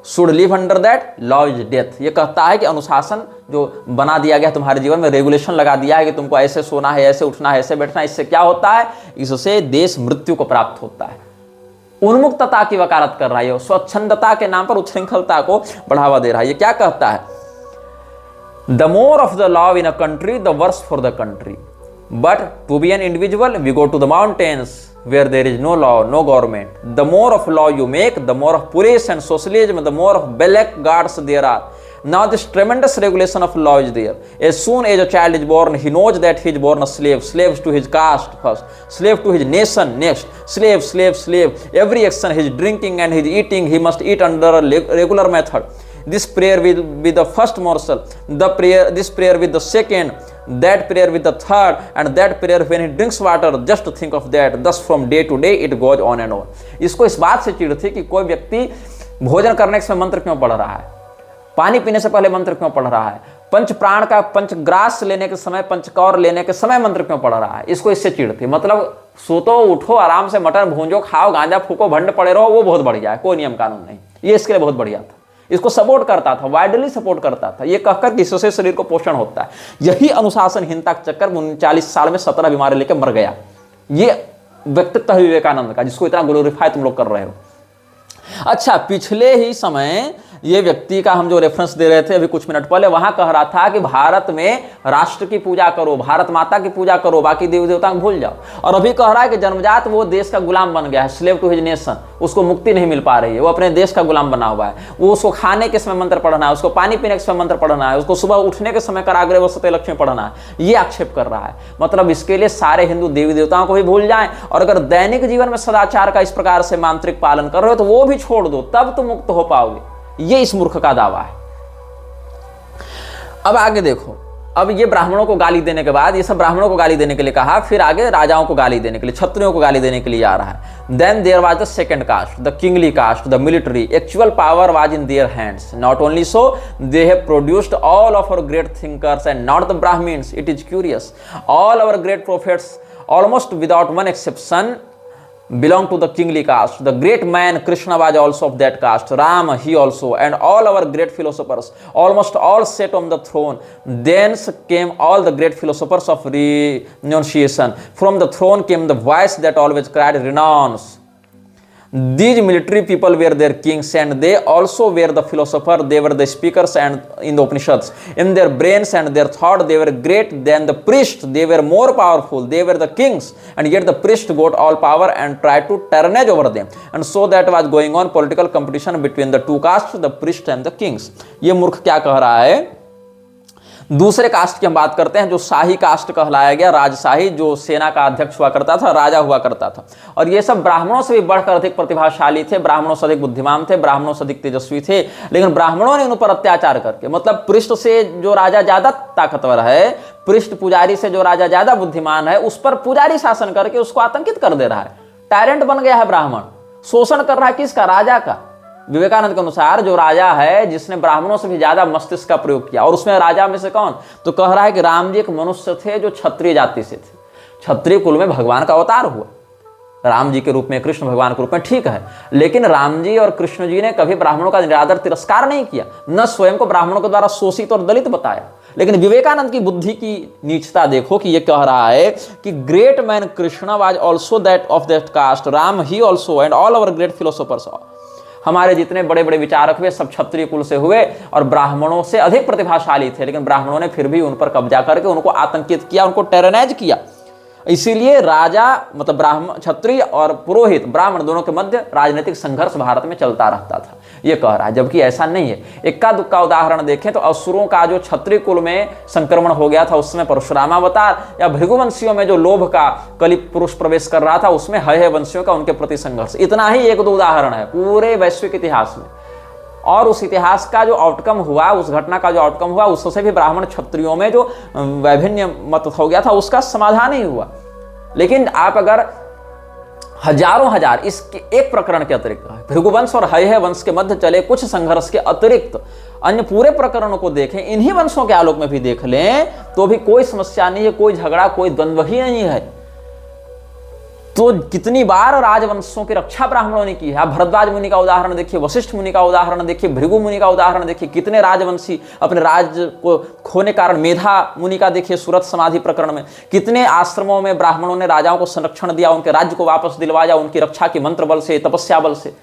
should live under that? Law is death। ये कहता है कि अनुशासन जो बना दिया गया तुम्हारे जीवन में, रेगुलेशन लगा दिया है कि तुमको ऐसे सोना है, ऐसे उठना है, ऐसे बैठना है, इससे क्या होता है? इससे देश मृत्यु को प्राप्त होता है। उन्मुक्तता की वकालत कर रहा है, स्वच्छंदता के नाम पर उच्छृंखलता को बढ़ावा दे रहा है। ये क्या कहता है? The more of the law in a country, the worse for the country. But to be an individual, we go to the mountains where there is no law, no government. The more of law you make, the more of police and socialism, the more of blackguards there are. Now this tremendous regulation of law is there. As soon as a child is born, he knows that he is born a slave. Slaves to his caste first, slave to his nation next. Slave. Every action, his drinking and his eating, he must eat under a regular method. This prayer will be the first morsel, this prayer with the second, that prayer with the third, and that prayer when he drinks water, just think of that. Thus from day to day it goes on and on. इसको इस बात से चिढ़ थी कि कोई व्यक्ति भोजन करने के समय मंत्र क्यों पढ़ रहा है, पानी पीने से पहले मंत्र क्यों पढ़ रहा है, पंच प्राण का पंचग्रास लेने के समय, पंचकौर लेने के समय मंत्र क्यों पढ़ रहा है। इसको इससे चिढ़ थी। मतलब सोतो उठो, आराम से मटन भूंजो, खाओ, गांजा फूको, भंड पड़े रहो, वो बहुत बढ़िया है, कोई नियम कानून नहीं। ये इसके लिए बहुत बढ़िया था। इसको सपोर्ट करता था, वाइडली सपोर्ट करता था, ये कहकर कि इससे शरीर को पोषण होता है। यही अनुशासनहीनता के चक्कर में 39 साल में 17 बीमारी लेकर मर गया। ये व्यक्तित्व है विवेकानंद का, जिसको इतना ग्लोरीफाई तुम लोग कर रहे हो। अच्छा, पिछले ही समय ये व्यक्ति का हम जो रेफरेंस दे रहे थे अभी कुछ मिनट पहले, वहां कह रहा था कि भारत में राष्ट्र की पूजा करो, भारत माता की पूजा करो, बाकी देवी देवता को भूल जाओ। और अभी कह रहा है कि जन्मजात वो देश का गुलाम बन गया है, स्लेव टू हिज नेशन, उसको मुक्ति नहीं मिल पा रही है, वो अपने देश का गुलाम बना हुआ है। वो उसको खाने के समय मंत्र पढ़ना है, उसको पानी पीने के समय मंत्र पढ़ना है, उसको सुबह उठने के समय कराग्रे वसते लक्ष्मी पढ़ना है, ये आक्षेप कर रहा है। मतलब इसके लिए सारे हिंदू देवी देवताओं को भी भूल जाएं, और अगर दैनिक जीवन में सदाचार का इस प्रकार से मांत्रिक पालन कर रहे हो तो वो भी छोड़ दो, तब तो मुक्त हो पाओगे। ये इस मूर्ख का दावा है। अब आगे देखो, अब ये ब्राह्मणों को गाली देने के बाद, ये सब ब्राह्मणों को गाली देने के लिए कहा, फिर आगे राजाओं को गाली देने के लिए, क्षत्रियों को गाली देने के लिए आ रहा है। Then there was the second caste, the kingly caste, the military, actual power was in their hands. Not only so, they have produced all of our great thinkers and not the Brahmins. It is curious, all our great prophets almost without one exception belong to the kingly caste. The great man Krishna was also of that caste, Ram he also, and all our great philosophers almost all sat on the throne. Thence came all the great philosophers of renunciation. From the throne came the voice that always cried renounce. These military people were their kings, and they also were the philosopher. They were the speakers and in the Upanishads. In their brains and their thought, they were great than the priests. They were more powerful. They were the kings, and yet the priest got all power and tried to tyrannage over them. And so that was going on political competition between the two castes, the priest and the kings. ये मूर्ख क्या कह रहा है? दूसरे cast की हम बात करते हैं, जो शाही कास्ट कहलाया गया, राजशाही, जो सेना का अध्यक्ष हुआ करता था, राजा हुआ करता था। और ये सब ब्राह्मणों से भी बढ़कर अधिक प्रतिभाशाली थे, ब्राह्मणों से अधिक बुद्धिमान थे, ब्राह्मणों से अधिक तेजस्वी थे। लेकिन ब्राह्मणों ने उन पर अत्याचार करके, मतलब पृष्ठ से जो राजा ज्यादा ताकतवर है, पृष्ठ पुजारी से जो राजा ज्यादा बुद्धिमान है, उस पर पुजारी शासन करके उसको आतंकित कर दे रहा है। टायरेंट बन गया है ब्राह्मण, शोषण कर रहा है किसका? राजा का। विवेकानंद के अनुसार जो राजा है जिसने ब्राह्मणों से भी ज्यादा मस्तिष्क का प्रयोग किया, और उसमें राजा में से कौन? तो कह रहा है कि राम जी एक मनुष्य थे जो क्षत्रिय जाति से थे, क्षत्रिय कुल में भगवान का अवतार हुआ राम जी के रूप में, कृष्ण भगवान के रूप में, ठीक है। लेकिन राम जी और कृष्ण जी ने कभी ब्राह्मणों का निरादर तिरस्कार नहीं किया, न स्वयं को ब्राह्मणों के द्वारा शोषित और दलित बताया। लेकिन विवेकानंद की बुद्धि की नीचता देखो कि ये कह रहा है कि great man Krishna was also that of that caste, Ram ही also, and all our great philosophers. हमारे जितने बड़े बड़े विचारक हुए सब क्षत्रिय कुल से हुए और ब्राह्मणों से अधिक प्रतिभाशाली थे, लेकिन ब्राह्मणों ने फिर भी उन पर कब्जा करके उनको आतंकित किया, उनको टेरनाइज किया। इसीलिए राजा मतलब ब्राह्मण, क्षत्रिय और पुरोहित ब्राह्मण दोनों के मध्य राजनीतिक संघर्ष भारत में चलता रहता था, ये कह रहा है। जबकि ऐसा नहीं है। इक्का दुक्का उदाहरण देखें तो असुरों का जो क्षत्रिय कुल में संक्रमण हो गया था उसमें परशुरामावतार, या भृगुवंशियों में जो लोभ का कलि पुरुष प्रवेश कर रहा था उसमें हय वंशियों का उनके प्रति संघर्ष। इतना ही एक दो उदाहरण है पूरे वैश्विक इतिहास में। और उस इतिहास का जो आउटकम हुआ, उस घटना का जो आउटकम हुआ, उससे भी ब्राह्मण क्षत्रियों में जो वैभिन्न मत हो गया था उसका समाधान ही हुआ। लेकिन आप अगर हजारों हजार इसके एक प्रकरण के अतिरिक्त भृगुवंश और हय वंश के मध्य चले कुछ संघर्ष के अतिरिक्त अन्य पूरे प्रकरणों को देखें, इन्हीं वंशों के आलोक में भी देख लें, तो भी कोई समस्या नहीं है, कोई झगड़ा, कोई द्वंद्व ही नहीं है। तो कितनी बार राजवंशों की रक्षा ब्राह्मणों ने की है। आप भरद्वाज मुनि का उदाहरण देखिए, वशिष्ठ मुनि का उदाहरण देखिए, भृगु मुनि का उदाहरण देखिए, कितने राजवंशी अपने राज्य को खोने कारण, मेधा मुनि का देखिए सूरत समाधि प्रकरण में, कितने आश्रमों में ब्राह्मणों ने राजाओं को संरक्षण दिया, उनके राज्य को वापस दिलवाया, उनकी रक्षा की मंत्र बल से, तपस्या बल से।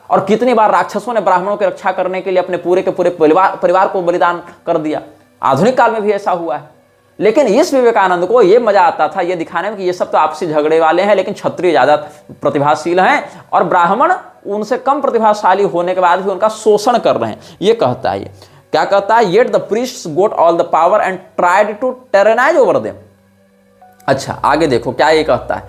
और कितनी बार राक्षसों ने ब्राह्मणों की रक्षा करने के लिए अपने पूरे के पूरे परिवार को बलिदान कर दिया। आधुनिक काल में भी ऐसा हुआ है। लेकिन इस विवेकानंद को ये मजा आता था ये दिखाने में कि ये सब तो आपसी झगड़े वाले हैं, लेकिन क्षत्रिय ज्यादा प्रतिभाशील हैं और ब्राह्मण उनसे कम प्रतिभाशाली होने के बाद भी उनका शोषण कर रहे हैं। ये कहता है, ये क्या कहता है? Yet the priests got all the power and tried to tyrannise over them. अच्छा आगे देखो क्या ये कहता है,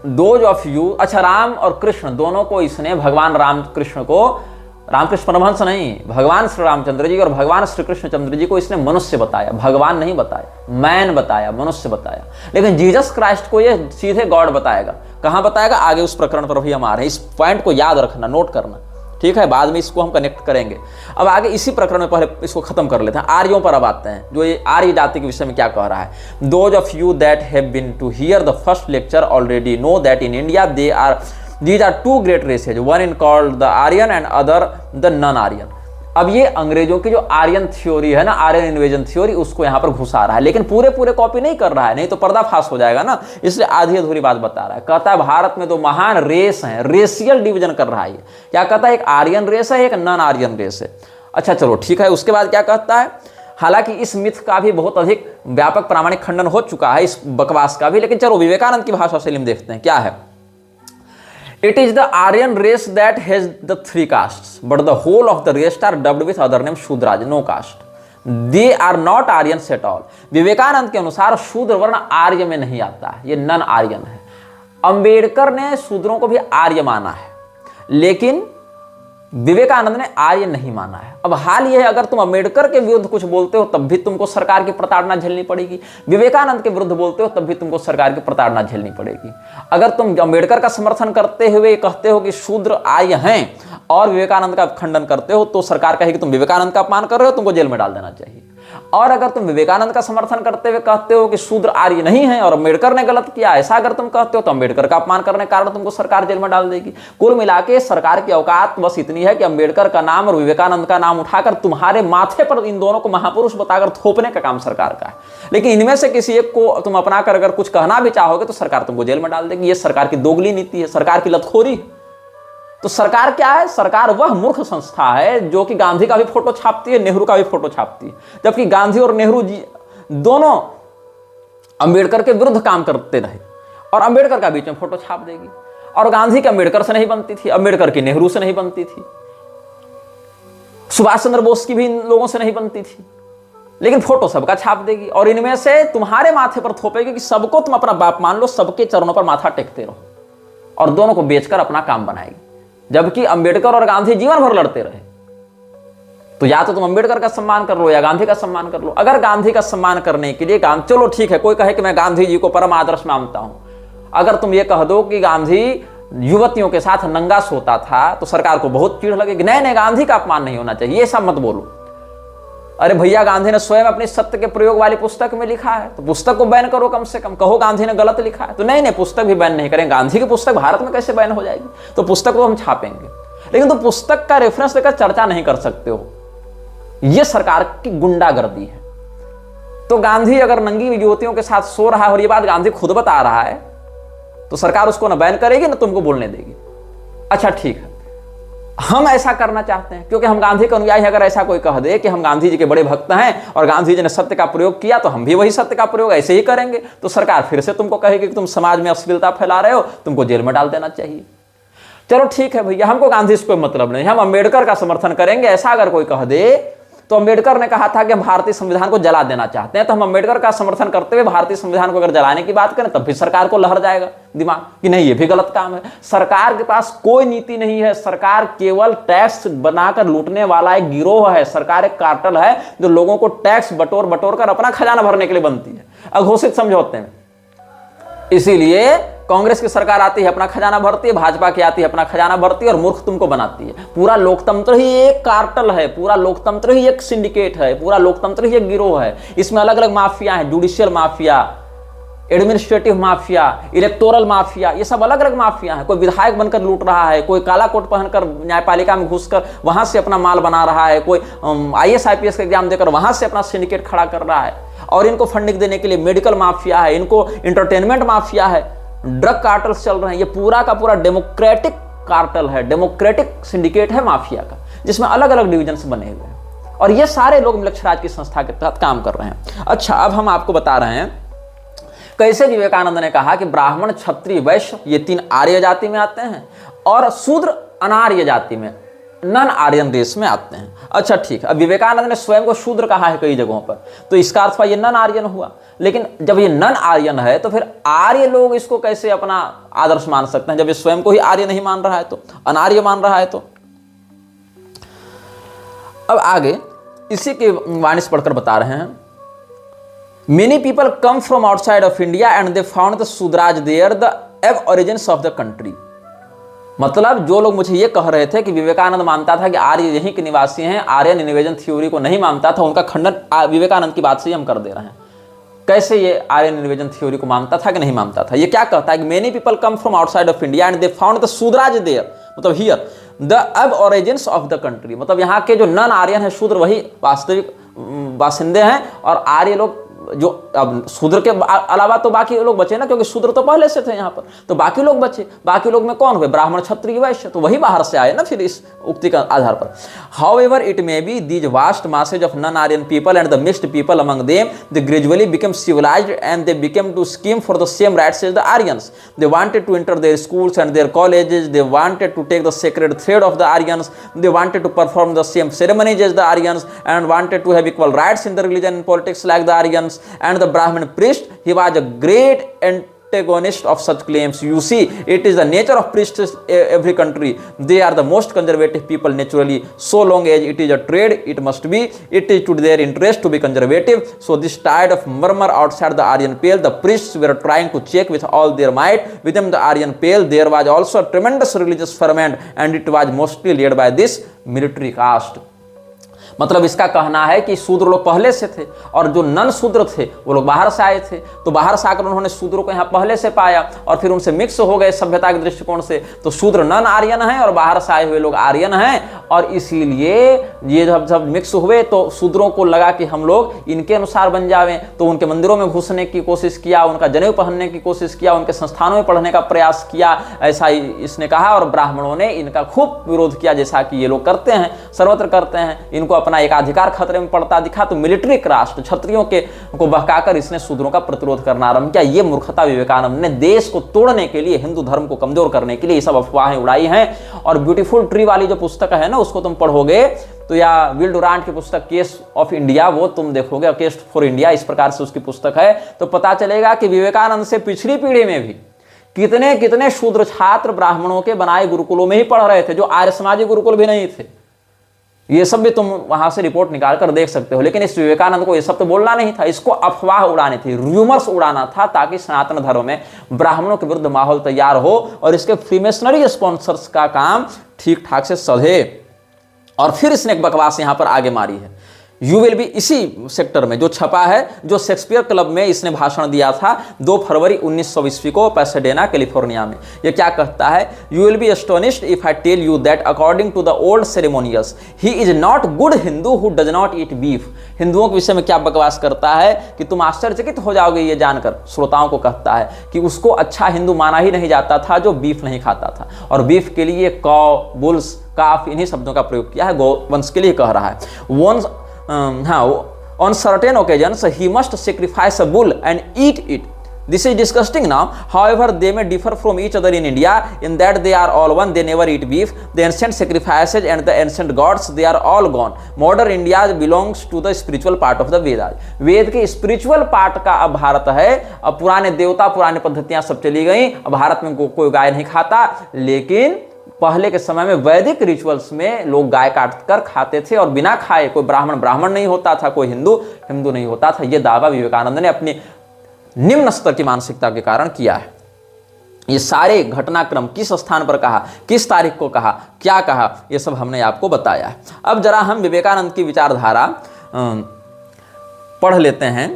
दोज ऑफ यू। अच्छा, राम और कृष्ण दोनों को इसने, भगवान राम कृष्ण को, रामकृष्ण परमहंस नहीं, भगवान श्री रामचंद्र जी और भगवान श्री कृष्णचंद्र जी को इसने मनुष्य बताया, भगवान नहीं बताया, मैन बताया, मनुष्य बताया। लेकिन जीसस क्राइस्ट को ये सीधे गॉड बताएगा। कहां बताएगा? आगे उस प्रकरण पर भी हम आ रहे हैं। इस पॉइंट को याद रखना, नोट करना, ठीक है? बाद में इसको हम कनेक्ट करेंगे। अब आगे इसी प्रकरण में पहले इसको खत्म कर लेते हैं। आर्यों पर अब आते हैं, जो ये आर्य जाति के विषय में क्या कह रहा है। Those of you that have been to hear the first lecture already know that in India they are These are two great races, one in called the Aryan and other the non-Aryan। अब ये अंग्रेजों की जो Aryan theory है ना, Aryan invasion theory, उसको यहाँ पर घुसा रहा है, लेकिन पूरे कॉपी नहीं कर रहा है, नहीं तो पर्दाफाश हो जाएगा ना, इसलिए आधी अधूरी बात बता रहा है। कहता है भारत में दो महान रेस हैं, रेशियल डिवीजन कर रहा है। क्या कहता है? एक आर्यन रेस है, एक नॉन आर्यन रेस है। अच्छा चलो ठीक है, उसके बाद क्या कहता है, हालांकि इस मिथ का भी बहुत अधिक व्यापक प्रामाणिक खंडन हो चुका है, इस बकवास का भी, लेकिन चलो विवेकानंद की भाषा शैली में देखते हैं क्या है। It is the Aryan race that has the 3 castes, but the whole of the rest are dubbed with other name Shudras, no caste, they are not Aryans at all. Vivekananda के अनुसार शूद्र वर्ण आर्य में नहीं आता है, ये नन आर्यन है। अंबेडकर ने शूद्रों को भी आर्य माना है, लेकिन विवेकानंद ने आर्य नहीं माना है। अब हाल यह है, अगर तुम अंबेडकर के विरुद्ध कुछ बोलते हो तब भी तुमको सरकार की प्रताड़ना झेलनी पड़ेगी, विवेकानंद के विरुद्ध बोलते हो तब भी तुमको सरकार की प्रताड़ना झेलनी पड़ेगी। अगर तुम अंबेडकर का समर्थन करते हुए कहते हो कि शूद्र आर्य हैं और विवेकानंद का खंडन करते हो, तो सरकार कहेगी तुम विवेकानंद का अपमान कर रहे हो, तुमको जेल में डाल देना चाहिए। और अगर तुम विवेकानंद का समर्थन करते हुए कहते हो कि शूद्र आर्य नहीं है और अंबेडकर ने गलत किया, ऐसा अगर तुम कहते हो तो अंबेडकर का अपमान करने के कारण तुमको सरकार जेल में डाल देगी। कुल मिलाके सरकार की औकात बस इतनी है कि अंबेडकर का नाम और विवेकानंद का नाम उठाकर तुम्हारे माथे पर इन दोनों को महापुरुष बताकर थोपने का काम सरकार का है। लेकिन इनमें से किसी एक को तुम अपनाकर अगर कुछ कहना भी चाहोगे तो सरकार तुमको जेल में डाल देगी। ये सरकार की दोगली नीति है, सरकार की लतखोरी है। तो सरकार क्या है? सरकार वह मूर्ख संस्था है जो कि गांधी का भी फोटो छापती है, नेहरू का भी फोटो छापती है, जबकि गांधी और नेहरू जी दोनों अंबेडकर के विरुद्ध काम करते रहे और अंबेडकर का बीच में फोटो छाप देगी। और गांधी की अंबेडकर से नहीं बनती थी, अंबेडकर की नेहरू से नहीं बनती थी, सुभाष चंद्र बोस की भी इन लोगों से नहीं बनती थी, लेकिन फोटो सबका छाप देगी और इनमें से तुम्हारे माथे पर थोपेगी कि सबको तुम अपना बाप मान लो, सबके चरणों पर माथा टेकते रहो और दोनों को बेचकर अपना काम बनाएगी। जबकि अंबेडकर और गांधी जीवन भर लड़ते रहे। तो या तो तुम अंबेडकर का सम्मान कर लो या गांधी का सम्मान कर लो। अगर गांधी का सम्मान करने के लिए चलो ठीक है, कोई कहे कि मैं गांधी जी को परम आदर्श मानता हूं, अगर तुम ये कह दो कि गांधी युवतियों के साथ नंगा सोता था तो सरकार को बहुत चिढ़ लगेगी। नहीं, गांधी का अपमान नहीं होना चाहिए, ये सब मत बोलो। अरे भैया, गांधी ने स्वयं अपनी सत्य के प्रयोग वाली पुस्तक में लिखा है, तो पुस्तक को बैन करो, कम से कम कहो गांधी ने गलत लिखा है। तो नहीं, पुस्तक भी बैन नहीं करें, गांधी की पुस्तक भारत में कैसे बैन हो जाएगी? तो पुस्तक को हम छापेंगे, लेकिन तुम पुस्तक का रेफरेंस लेकर चर्चा नहीं कर सकते हो। यह सरकार की गुंडागर्दी है। तो गांधी अगर नंगी युवतियों के साथ सो रहा है और ये बात गांधी खुद बता रहा है, तो सरकार उसको न बैन करेगी न तुमको बोलने देगी। अच्छा ठीक है, हम ऐसा करना चाहते हैं क्योंकि हम गांधी के अनुयायी हैं। अगर ऐसा कोई कह दे कि हम गांधी जी के बड़े भक्त हैं और गांधी जी ने सत्य का प्रयोग किया तो हम भी वही सत्य का प्रयोग ऐसे ही करेंगे, तो सरकार फिर से तुमको कहेगी कि तुम समाज में अश्लीलता फैला रहे हो, तुमको जेल में डाल देना चाहिए। चलो ठीक है भैया, हमको गांधी से कोई मतलब नहीं, हम अंबेडकर का समर्थन करेंगे, ऐसा अगर कोई कह दे। तो अंबेडकर ने कहा था कि हम भारतीय संविधान को जला देना चाहते हैं, तो हम अंबेडकर का समर्थन करते हुए भारतीय संविधान को अगर जलाने की बात करें तब भी सरकार को लहर जाएगा दिमाग कि नहीं, ये भी गलत काम है। सरकार के पास कोई नीति नहीं है, सरकार केवल टैक्स बनाकर लूटने वाला एक गिरोह है। सरकार एक कार्टेल है जो लोगों को टैक्स बटोर कर अपना खजाना भरने के लिए बनती है, अघोषित समझौते में। इसीलिए कांग्रेस की सरकार आती है अपना खजाना भरती है, भाजपा की आती है अपना खजाना भरती है और मूर्ख तुमको बनाती है। पूरा लोकतंत्र ही एक कार्टेल है, पूरा लोकतंत्र ही एक सिंडिकेट है, पूरा लोकतंत्र ही एक गिरोह है। इसमें अलग अलग माफिया हैं, judicial mafia, administrative mafia, electoral mafia, ये सब अलग अलग माफिया हैं। कोई विधायक बनकर लूट रहा है, कोई काला कोट पहनकर न्यायपालिका में घुसकर वहां से अपना माल बना रहा है, कोई IAS IPS का एग्जाम देकर वहां से अपना सिंडिकेट खड़ा कर रहा है। और इनको फंडिंग देने के लिए मेडिकल माफिया है, इनको इंटरटेनमेंट माफिया है, ड्रग कार्टल्स चल रहे हैं। ये पूरा का पूरा डेमोक्रेटिक कार्टल है, डेमोक्रेटिक सिंडिकेट है माफिया का, जिसमें अलग अलग डिविजन्स बने हुए हैं और ये सारे लोग मिलक्षराज की संस्था के तहत काम कर रहे हैं। अच्छा, अब हम आपको बता रहे हैं कैसे विवेकानंद ने कहा कि ब्राह्मण, क्षत्रिय, वैश्य ये 3 आर्य जाति में आते हैं और शूद्र अनार्य जाति में, नन आर्यन रेस में आते हैं। अच्छा ठीक है, अब विवेकानंद ने स्वयं को शूद्र कहा है कई जगहों पर, तो इसका अर्थ ये नन आर्यन हुआ। लेकिन जब ये नन आर्यन है तो फिर आर्य लोग इसको कैसे अपना आदर्श मान सकते हैं जब ये स्वयं को ही आर्य नहीं मान रहा है, तो अनार्य मान रहा है। तो अब आगे इसी के वाणी से पढ़कर बता रहे हैं, many people come from outside of India and they found the Shudras there the aborigines of the country. मतलब जो लोग मुझे ये कह रहे थे कि विवेकानंद मानता था कि आर्य यहीं के निवासी हैं, आर्यन निवेजन थ्योरी को नहीं मानता था, उनका खंडन विवेकानंद की बात से हम कर दे रहे हैं। कैसे ये आर्यन निवेजन थ्योरी को मानता था कि नहीं मानता था? ये क्या कहता है कि many people come from outside of India and they found the Shudras there, मतलब here the aborigines of the country. मतलब यहाँ के जो नन आर्यन है, शूद्र, वही वास्तविक बासिंदे हैं और आर्य लोग जो अब शूद्र के अलावा तो बाकी लोग बचे ना, क्योंकि शूद्र तो पहले से थे यहाँ पर, तो बाकी लोग बचे। बाकी लोग में कौन हुए? ब्राह्मण, क्षत्रिय, वैश्य, तो वही बाहर से आए ना फिर इस उक्ति का आधार पर। However it may be these vast masses of non-Aryan people and the mixed people among them, they gradually became civilized and they became to scheme for the same rights as the Aryans. They wanted to enter their schools and their colleges, they wanted to take the sacred thread of the Aryans, they wanted to perform the same ceremonies as the Aryans and wanted to have equal rights in the religion and politics like the Aryans. And the Brahmin priest, he was a great antagonist of such claims. You see, it is the nature of priests in every country. They are the most conservative people naturally. So long as it is a trade, it must be. It is to their interest to be conservative. So this tide of murmur outside the Aryan Pale, the priests were trying to check with all their might. Within the Aryan Pale, there was also a tremendous religious ferment, and it was mostly led by this military caste. मतलब इसका कहना है कि शूद्र लोग पहले से थे और जो नन शूद्र थे वो लोग बाहर से आए थे, तो बाहर से आकर उन्होंने शूद्रों को यहाँ पहले से पाया और फिर उनसे मिक्स हो गए सभ्यता के दृष्टिकोण से। तो शूद्र नन आर्यन हैं और बाहर से आए हुए लोग आर्यन हैं, और इसीलिए ये जब मिक्स हुए तो शूद्रों को लगा कि हम लोग इनके अनुसार बन जावें, तो उनके मंदिरों में घुसने की कोशिश किया, उनका जनेऊ पहनने की कोशिश किया, उनके संस्थानों में पढ़ने का प्रयास किया, ऐसा इसने कहा। और ब्राह्मणों ने इनका खूब विरोध किया, जैसा कि ये लोग करते हैं, सर्वत्र करते हैं। इनको अपना एक अधिकार खतरे में पड़ता दिखा तो मिलिट्री क्रास्ट, क्षत्रियों के को बहकाकर इसने शूद्रों का प्रतिरोध करना आरंभ किया। ये मूर्खता विवेकानंद ने देश को तोड़ने के लिए, हिंदू धर्म को कमजोर करने के लिए ये सब अफवाहें उड़ाई हैं। और ब्यूटीफुल ट्री वाली जो पुस्तक है ना, उसको तुम पढ़ोगे तो, या विल डुरांट की पुस्तक केस ऑफ इंडिया, वो तुम देखोगे, केस फॉर इंडिया इस प्रकार से उसकी पुस्तक है, तो पता चलेगा कि विवेकानंद से पिछली पीढ़ी में भी कितने कितने शूद्र छात्र ब्राह्मणों के बनाए गुरुकुलों में ही पढ़ रहे थे, जो आर्य समाजी गुरुकुल भी नहीं थे। ये सब भी तुम वहां से रिपोर्ट निकाल कर देख सकते हो। लेकिन इस विवेकानंद को ये सब तो बोलना नहीं था, इसको अफवाह उड़ानी थी, रूमर्स उड़ाना था, ताकि सनातन धर्म में ब्राह्मणों के विरुद्ध माहौल तैयार हो और इसके फ्रीमेसनरी स्पॉन्सर्स का काम ठीक ठाक से सधे। और फिर इसने एक बकवास यहां पर आगे मारी है, यू विल बी, इसी सेक्टर में जो छपा है, जो शेक्सपियर क्लब में इसने भाषण दिया था 2 फरवरी 1900 ईस्वी को पैसाडेना कैलिफोर्निया में। ये क्या कहता है? You will be astonished if I tell you that according to the old ceremonials he is not good Hindu who does not eat beef. हिंदुओं के विषय में क्या बकवास करता है कि तुम आश्चर्यचकित हो जाओगे ये जानकर। श्रोताओं को कहता है कि उसको अच्छा हिंदू माना ही नहीं जाता था जो बीफ नहीं खाता था, और बीफ के लिए कौ, बुल्स, काफ, इन्हीं शब्दों का प्रयोग किया है, गौवंश के लिए कह रहा है। Once on certain occasions he must sacrifice a bull and eat it. This is disgusting now. However, they may differ from each other in India in that they are all one. They never eat beef. The ancient sacrifices and the ancient gods, they are all gone. Modern India belongs to the spiritual part of the Vedas. वेद के spiritual part का अब भारत है। अब पुराने देवता, पुराने पद्धतियां सब चली गई। अब भारत में कोई गाय नहीं खाता, लेकिन पहले के समय में वैदिक रिचुअल्स में लोग गाय काट कर खाते थे, और बिना खाए कोई ब्राह्मण नहीं होता था, कोई हिंदू नहीं होता था। यह दावा विवेकानंद ने अपनी निम्न स्तर की मानसिकता के कारण किया है। ये सारे घटनाक्रम किस स्थान पर कहा, किस तारीख को कहा, क्या कहा, यह सब हमने आपको बताया है। अब जरा हम विवेकानंद की विचारधारा पढ़ लेते हैं,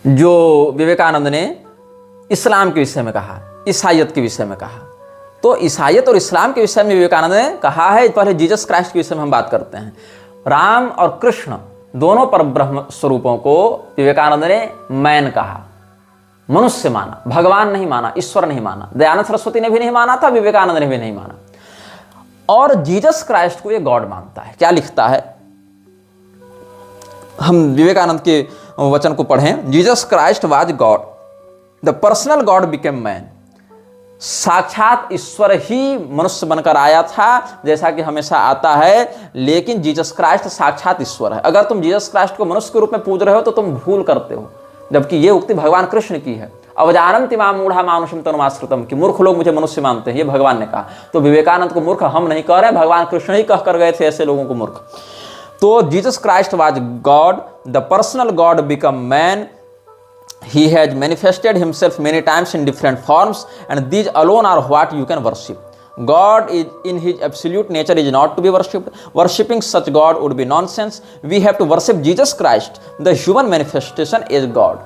जो विवेकानंद ने इस्लाम के विषय में कहा, ईसाइयत के विषय में कहा। तो ईसाइयत और इस्लाम के विषय में विवेकानंद ने कहा है। पहले जीसस क्राइस्ट के विषय में हम बात करते हैं। राम और कृष्ण दोनों पर ब्रह्म स्वरूपों को विवेकानंद ने मैन कहा, मनुष्य माना, भगवान नहीं माना, ईश्वर नहीं माना। दयानंद सरस्वती ने भी नहीं माना था, विवेकानंद ने भी नहीं माना। और जीसस क्राइस्ट को ये गॉड मानता है। क्या लिखता है, हम विवेकानंद के वचन को पढ़ें। Jesus Christ was God, the personal God became man. साक्षात ईश्वर ही मनुष्य बनकर आया था, जैसा कि हमेशा आता है, लेकिन जीसस क्राइस्ट साक्षात ईश्वर है। अगर तुम जीसस क्राइस्ट को मनुष्य के रूप में पूज रहे हो तो तुम भूल करते हो, जबकि ये उक्ति भगवान कृष्ण की है। अवजानन्ति मां मूढ़ा मानुषम तनुमाश्रितम, कि मूर्ख लोग मुझे मनुष्य मानते हैं, ये भगवान ने कहा। तो विवेकानंद को मूर्ख हम नहीं कह रहे, भगवान कृष्ण ही कहकर गए थे ऐसे लोगों को मूर्ख। तो Jesus Christ was God, the personal God become man. He has manifested himself many times in different forms, and these alone are what you can worship. God is in his absolute nature is not to be worshipped. Worshipping such God would be nonsense. We have to worship Jesus Christ, the human manifestation is God.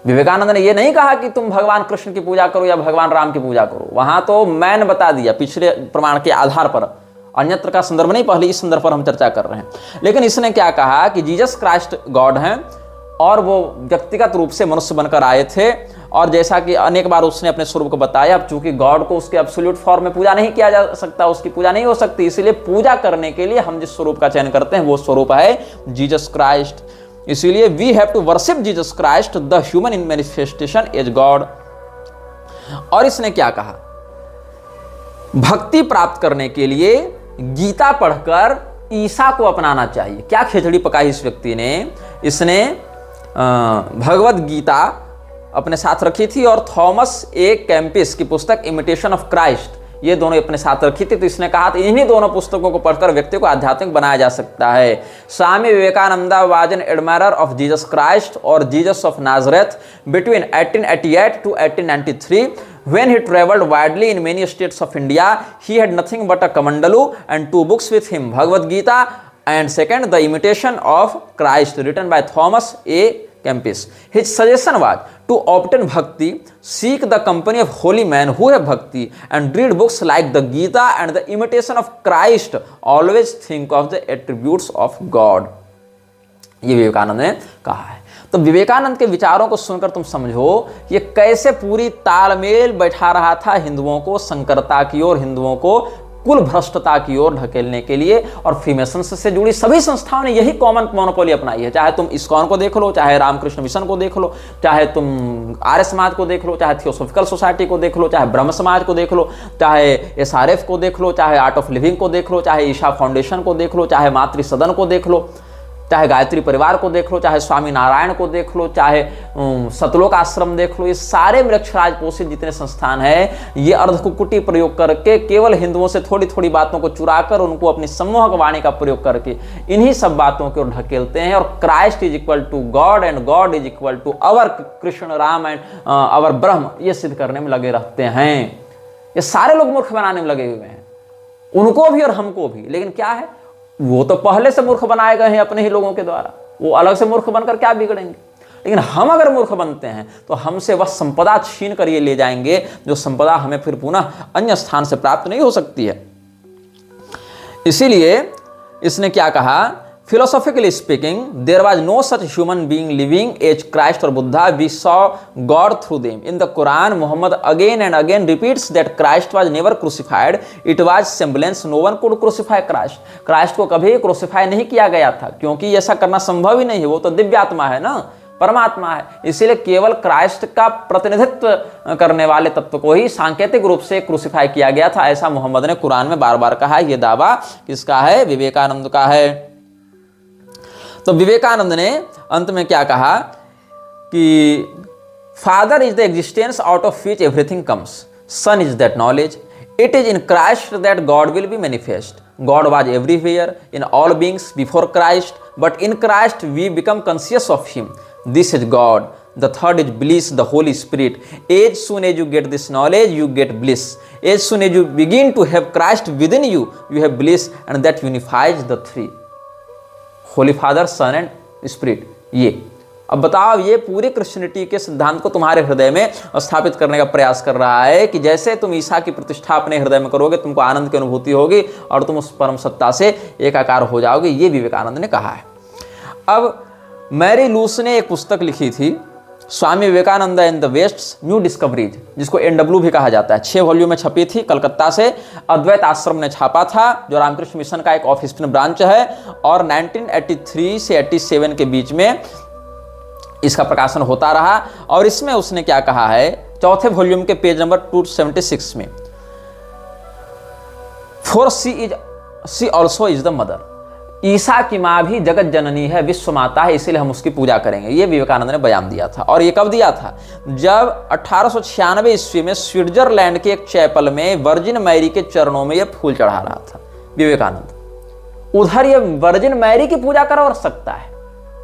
Vivekananda ने यह नहीं कहा कि तुम भगवान कृष्ण की पूजा करो या भगवान राम की पूजा करो, वहां तो मैन बता दिया पिछले प्रमाण के आधार पर। अन्यत्र का संदर्भ नहीं, पहले इस संदर्भ पर हम चर्चा कर रहे हैं। लेकिन इसने क्या कहा कि जीसस क्राइस्ट गॉड हैं और वो व्यक्तिगत रूप से मनुष्य बनकर आए थे, और जैसा कि अनेक बार उसने अपने स्वरूप को बताया, अब चूंकि गॉड को उसके एब्सोल्यूट फॉर्म में पूजा नहीं किया जा सकता, उसकी पूजा नहीं हो सकती, इसीलिए पूजा करने के लिए हम जिस स्वरूप का चयन करते हैं वो स्वरूप है जीसस क्राइस्ट। इसीलिए we have to worship Jesus Christ the human in manifestation as God. और इसने क्या कहा, भक्ति प्राप्त करने के लिए गीता पढ़कर ईसा को अपनाना चाहिए। क्या खिचड़ी पकाई इस व्यक्ति ने, इसने भगवत गीता अपने साथ रखी थी और थॉमस ए कैम्पिस की पुस्तक इमिटेशन ऑफ क्राइस्ट, ये दोनों अपने साथ रखी थी। तो इसने कहा था इन्हीं दोनों पुस्तकों को पढ़कर व्यक्ति को आध्यात्मिक बनाया जा सकता है। Swami Vivekananda was an admirer of Jesus Christ और Jesus of Nazareth between 1888 to 1893. When he traveled widely in many states of India, he had nothing but a kamandalu and 2 books with him, Bhagavad Gita and second, The Imitation of Christ, written by Thomas A. Kempis. His suggestion was to obtain bhakti, seek the company of holy men who have bhakti, and read books like the Gita and the Imitation of Christ. Always think of the attributes of God. ये विवेकानंद ने कहा है। तो विवेकानंद के विचारों को सुनकर तुम समझो ये कैसे पूरी तालमेल बैठा रहा था हिंदुओं को संकरता की ओर, हिंदुओं को कुल भ्रष्टता की ओर ढकेलने के लिए। और फ्रीमेसन से जुड़ी सभी संस्थाओं ने यही कॉमन मोनोपोली अपनाई है। चाहे तुम इस्कॉन को देख लो, चाहे रामकृष्ण मिशन को देख लो, चाहे तुम आर्य समाज को देख लो, चाहे थियोसॉफिकल सोसाइटी को देख लो, चाहे ब्रह्म समाज को देख लो, चाहे SRF को देख लो, चाहे आर्ट ऑफ लिविंग को देख लो, चाहे ईशा फाउंडेशन को देख लो, चाहे मातृ सदन को देख लो, चाहे गायत्री परिवार को देख लो, चाहे स्वामी नारायण को देख लो, चाहे सतलोक आश्रम देख लो। ये सारे मृक्षराज पोषित जितने संस्थान हैं, ये अर्धकुक्कुटी प्रयोग करके केवल हिंदुओं से थोड़ी थोड़ी बातों को चुराकर उनको अपनी सम्मोहक वाणी का प्रयोग करके इन्हीं सब बातों को ढकेलते हैं। और Christ is equal to God and God is equal to our Krishna Ram and our Brahman, ये सिद्ध करने में लगे रहते हैं। ये सारे लोग मूर्ख बनाने में लगे हुए हैं, उनको भी और हमको भी। लेकिन क्या है, वो तो पहले से मूर्ख बनाए गए हैं अपने ही लोगों के द्वारा, वो अलग से मूर्ख बनकर क्या बिगड़ेंगे। लेकिन हम अगर मूर्ख बनते हैं तो हमसे वह संपदा छीन कर ये ले जाएंगे जो संपदा हमें फिर पुनः अन्य स्थान से प्राप्त नहीं हो सकती है। इसीलिए इसने क्या कहा, Philosophically speaking, there was no such human being living as Christ or Buddha. We saw God through them. In the Quran, Muhammad again and again repeats that Christ was never crucified. It was semblance. No one could crucify Christ. Christ को कभी crucify नहीं किया गया था, क्योंकि ऐसा करना संभव ही नहीं है। वो तो दिव्य आत्मा है ना, परमात्मा है। इसीलिए केवल क्राइस्ट का प्रतिनिधित्व करने वाले तत्व को ही सांकेतिक रूप से क्रूसिफाई किया गया था। ऐसा मोहम्मद ने कुरान में बार बार कहा है। ये दावा किसका है? विवेकानंद का है। तो विवेकानंद ने अंत में क्या कहा कि father is the existence out of which everything comes, son is that knowledge, it is in Christ that God will be manifest, God was everywhere in all beings before Christ, but in Christ we become conscious of him, this is God, the third is bliss, the Holy Spirit. As soon as you get this knowledge, you get bliss. As soon as you begin to have Christ within you, you have bliss, and that unifies the three. Holy father, son and spirit. ये अब बताओ, ये पूरी Christianity के सिद्धांत को तुम्हारे हृदय में स्थापित करने का प्रयास कर रहा है कि जैसे तुम ईसा की प्रतिष्ठा अपने हृदय में करोगे, तुमको आनंद की अनुभूति होगी और तुम उस परम सत्ता से एकाकार हो जाओगे। ये विवेकानंद ने कहा है। अब मैरी लूस ने एक पुस्तक लिखी थी, Swami Vivekananda in the West New Discoveries, जिसको NW भी कहा जाता है। 6 वॉल्यूम में छपी थी, कलकत्ता से अद्वैत आश्रम ने छापा था, जो रामकृष्ण मिशन का एक ऑफ स्पिन ब्रांच है। और 1983 से 87 के बीच में इसका प्रकाशन होता रहा। और इसमें उसने क्या कहा है, 4थे वॉल्यूम के पेज नंबर 276 में, for she also is the mother, ईसा की माँ भी जगत जननी है, विश्व माता है, इसीलिए हम उसकी पूजा करेंगे। ये विवेकानंद ने बयान दिया था। और ये कब दिया था? जब 1896 ईस्वी में स्विट्जरलैंड के एक चैपल में वर्जिन मैरी के चरणों में ये फूल चढ़ा रहा था विवेकानंद। उधर ये वर्जिन मैरी की पूजा कर सकता है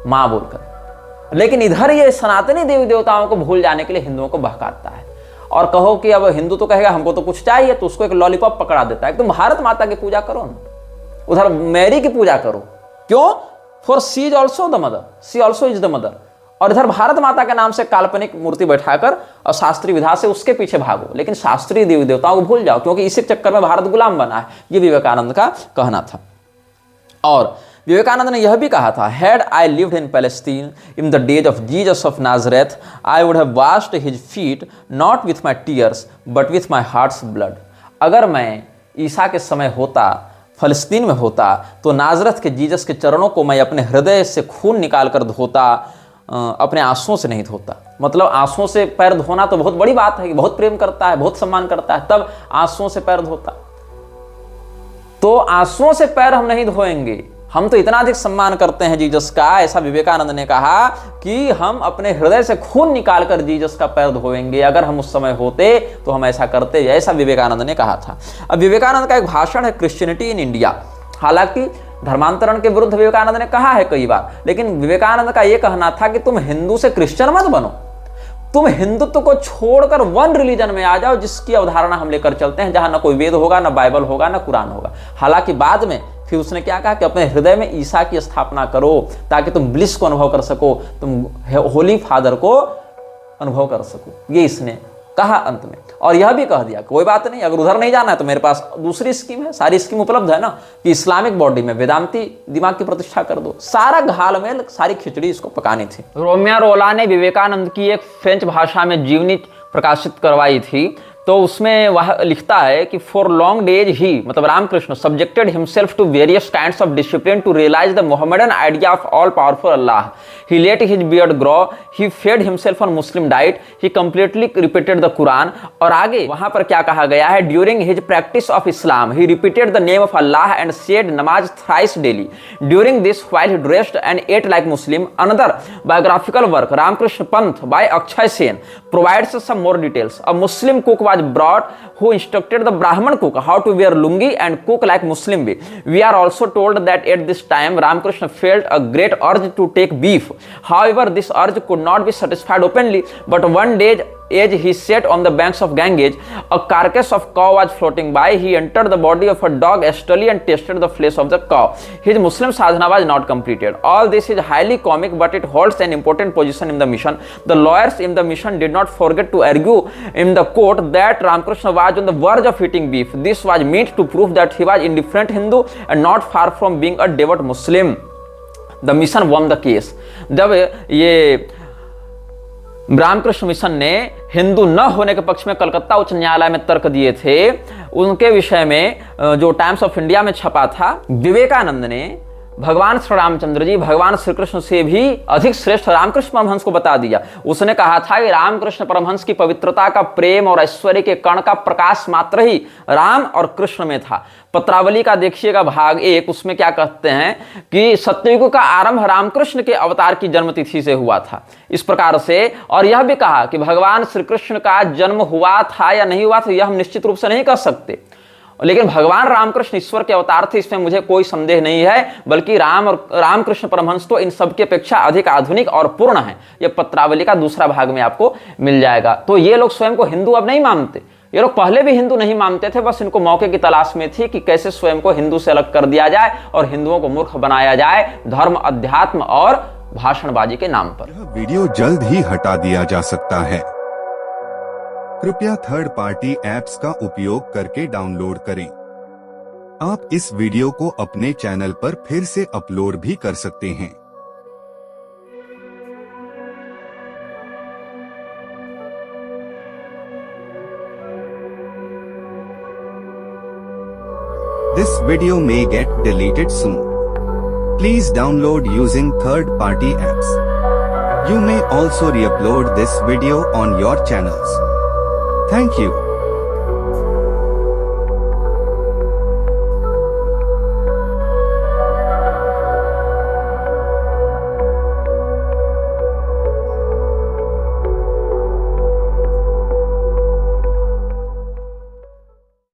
माँ बोलकर, लेकिन इधर ये सनातनी देवी देवताओं को भूल जाने के लिए हिंदुओं को बहकाता है। और कहो कि अब हिंदू तो कहेगा हमको तो कुछ चाहिए, तो उसको एक लॉलीपॉप पकड़ा देता है, तुम भारत माता की पूजा करो ना, उधर मैरी की पूजा करो। क्यों? For she is also the mother, she also is the mother. और इधर भारत माता के नाम से काल्पनिक मूर्ति बैठाकर और शास्त्रीय विधा से उसके पीछे भागो, लेकिन शास्त्रीय देवी देवताओं को भूल जाओ, क्योंकि इसी चक्कर में भारत गुलाम बना है। ये विवेकानंद का कहना था। और विवेकानंद ने यह भी कहा था, had I lived in Palestine in the days of Jesus of Nazareth I would have washed his feet not with my tears but with my hearts blood. अगर मैं ईसा के समय होता, फलस्तीन में होता, तो नाजरत के जीसस के चरणों को मैं अपने हृदय से खून निकाल कर धोता, अपने आंसुओं से नहीं धोता। मतलब आंसुओं से पैर धोना तो बहुत बड़ी बात है कि बहुत प्रेम करता है, बहुत सम्मान करता है, तब आंसुओं से पैर धोता। तो आंसुओं से पैर हम नहीं धोएंगे, हम तो इतना अधिक सम्मान करते हैं जीसस का, ऐसा विवेकानंद ने कहा कि हम अपने हृदय से खून निकालकर जीसस का पैर धोएंगे। अगर हम उस समय होते तो हम ऐसा करते, ऐसा विवेकानंद ने कहा था। अब विवेकानंद का एक भाषण है क्रिश्चियनिटी इन इंडिया। हालांकि धर्मांतरण के विरुद्ध विवेकानंद ने कहा है कई बार, लेकिन विवेकानंद का यह कहना था कि तुम हिंदू से क्रिश्चियन मत बनो, तुम हिंदुत्व को छोड़कर वन रिलीजन में आ जाओ जिसकी अवधारणा हम लेकर चलते हैं, जहां ना कोई वेद होगा, ना बाइबल होगा, ना कुरान होगा। हालांकि बाद में फिर उसने क्या कहा कि अपने हृदय में ईसा की स्थापना करो ताकि तुम ब्लिस को अनुभव कर सको, तुम होली फादर को अनुभव कर सको। ये इसने कहा अंत में। और यह भी कह दिया कोई बात नहीं, अगर उधर नहीं जाना है तो मेरे पास दूसरी स्कीम है, सारी स्कीम उपलब्ध है ना, कि इस्लामिक बॉडी में वेदांती दिमाग की प्रतिष्ठा कर दो। सारा घालमेल, सारी खिचड़ी इसको पकानी थी। रोमिया रोला ने विवेकानंद की एक फ्रेंच भाषा में जीवनी प्रकाशित करवाई थी, तो उसमें वह लिखता है कि फॉर लॉन्ग डेज ही, मतलब Ramakrishna, subjected himself to various kinds of discipline to realise the Mohammedan idea of all powerful Allah. He let his beard grow, he fed himself on Muslim diet, he completely repeated the Quran. और आगे वहां पर क्या कहा गया है, during his practice of Islam he repeated the name of Allah and said namaz thrice daily. During this while he dressed and ate like Muslim. Another biographical work Ramakrishna Panth by Akshay Sen provides some more details. A Muslim cook was brought who instructed the Brahman cook how to wear lungi and cook like Muslim way. We are also told that at this time Ramakrishna felt a great urge to take beef. However, this urge could not be satisfied openly, but one day as he sat on the banks of Ganges, a carcass of cow was floating by. He entered the body of a dog hastily and tasted the flesh of the cow. His Muslim sadhana was not completed. All this is highly comic, but it holds an important position in the mission. The lawyers in the mission did not forget to argue in the court that Ramakrishna was on the verge of eating beef. This was meant to prove that he was indifferent Hindu and not far from being a devout Muslim. The mission won the case. जब ये Ramakrishna mission ने हिंदू न होने के पक्ष में कलकत्ता उच्च न्यायालय में तर्क दिए थे, उनके विषय में जो टाइम्स ऑफ इंडिया में छपा था, विवेकानंद ने भगवान श्री रामचंद्र जी, भगवान श्री कृष्ण से भी अधिक श्रेष्ठ रामकृष्ण परमहंस को बता दिया। उसने कहा था कि रामकृष्ण परमहंस की पवित्रता का, प्रेम और ऐश्वर्य के कण का प्रकाश मात्र ही राम और कृष्ण में था। पत्रावली का देखिएगा भाग 1, उसमें क्या कहते हैं कि सत्ययुग का आरंभ रामकृष्ण के अवतार की जन्मतिथि से हुआ था, इस प्रकार से। और यह भी कहा कि भगवान श्री कृष्ण का जन्म हुआ था या नहीं हुआ था यह हम निश्चित रूप से नहीं कह सकते, लेकिन भगवान रामकृष्ण ईश्वर के अवतार थे, इसमें मुझे कोई संदेह नहीं है। बल्कि राम और रामकृष्ण परमहंस तो इन सब की अपेक्षा अधिक आधुनिक और पूर्ण है। यह पत्रावली का दूसरा भाग में आपको मिल जाएगा। तो ये लोग स्वयं को हिंदू अब नहीं मानते, ये लोग पहले भी हिंदू नहीं मानते थे, बस इनको मौके की तलाश में थी कि कैसे स्वयं को हिंदू से अलग कर दिया जाए और हिंदुओं को मूर्ख बनाया जाए धर्म, अध्यात्म और भाषणबाजी के नाम पर। यह वीडियो जल्द ही हटा दिया जा सकता है। कृपया थर्ड पार्टी ऐप्स का उपयोग करके डाउनलोड करें। आप इस वीडियो को अपने चैनल पर फिर से अपलोड भी कर सकते हैं। This video may get deleted soon. Please download using third-party apps. You may also re-upload this video on your channels. Thank you.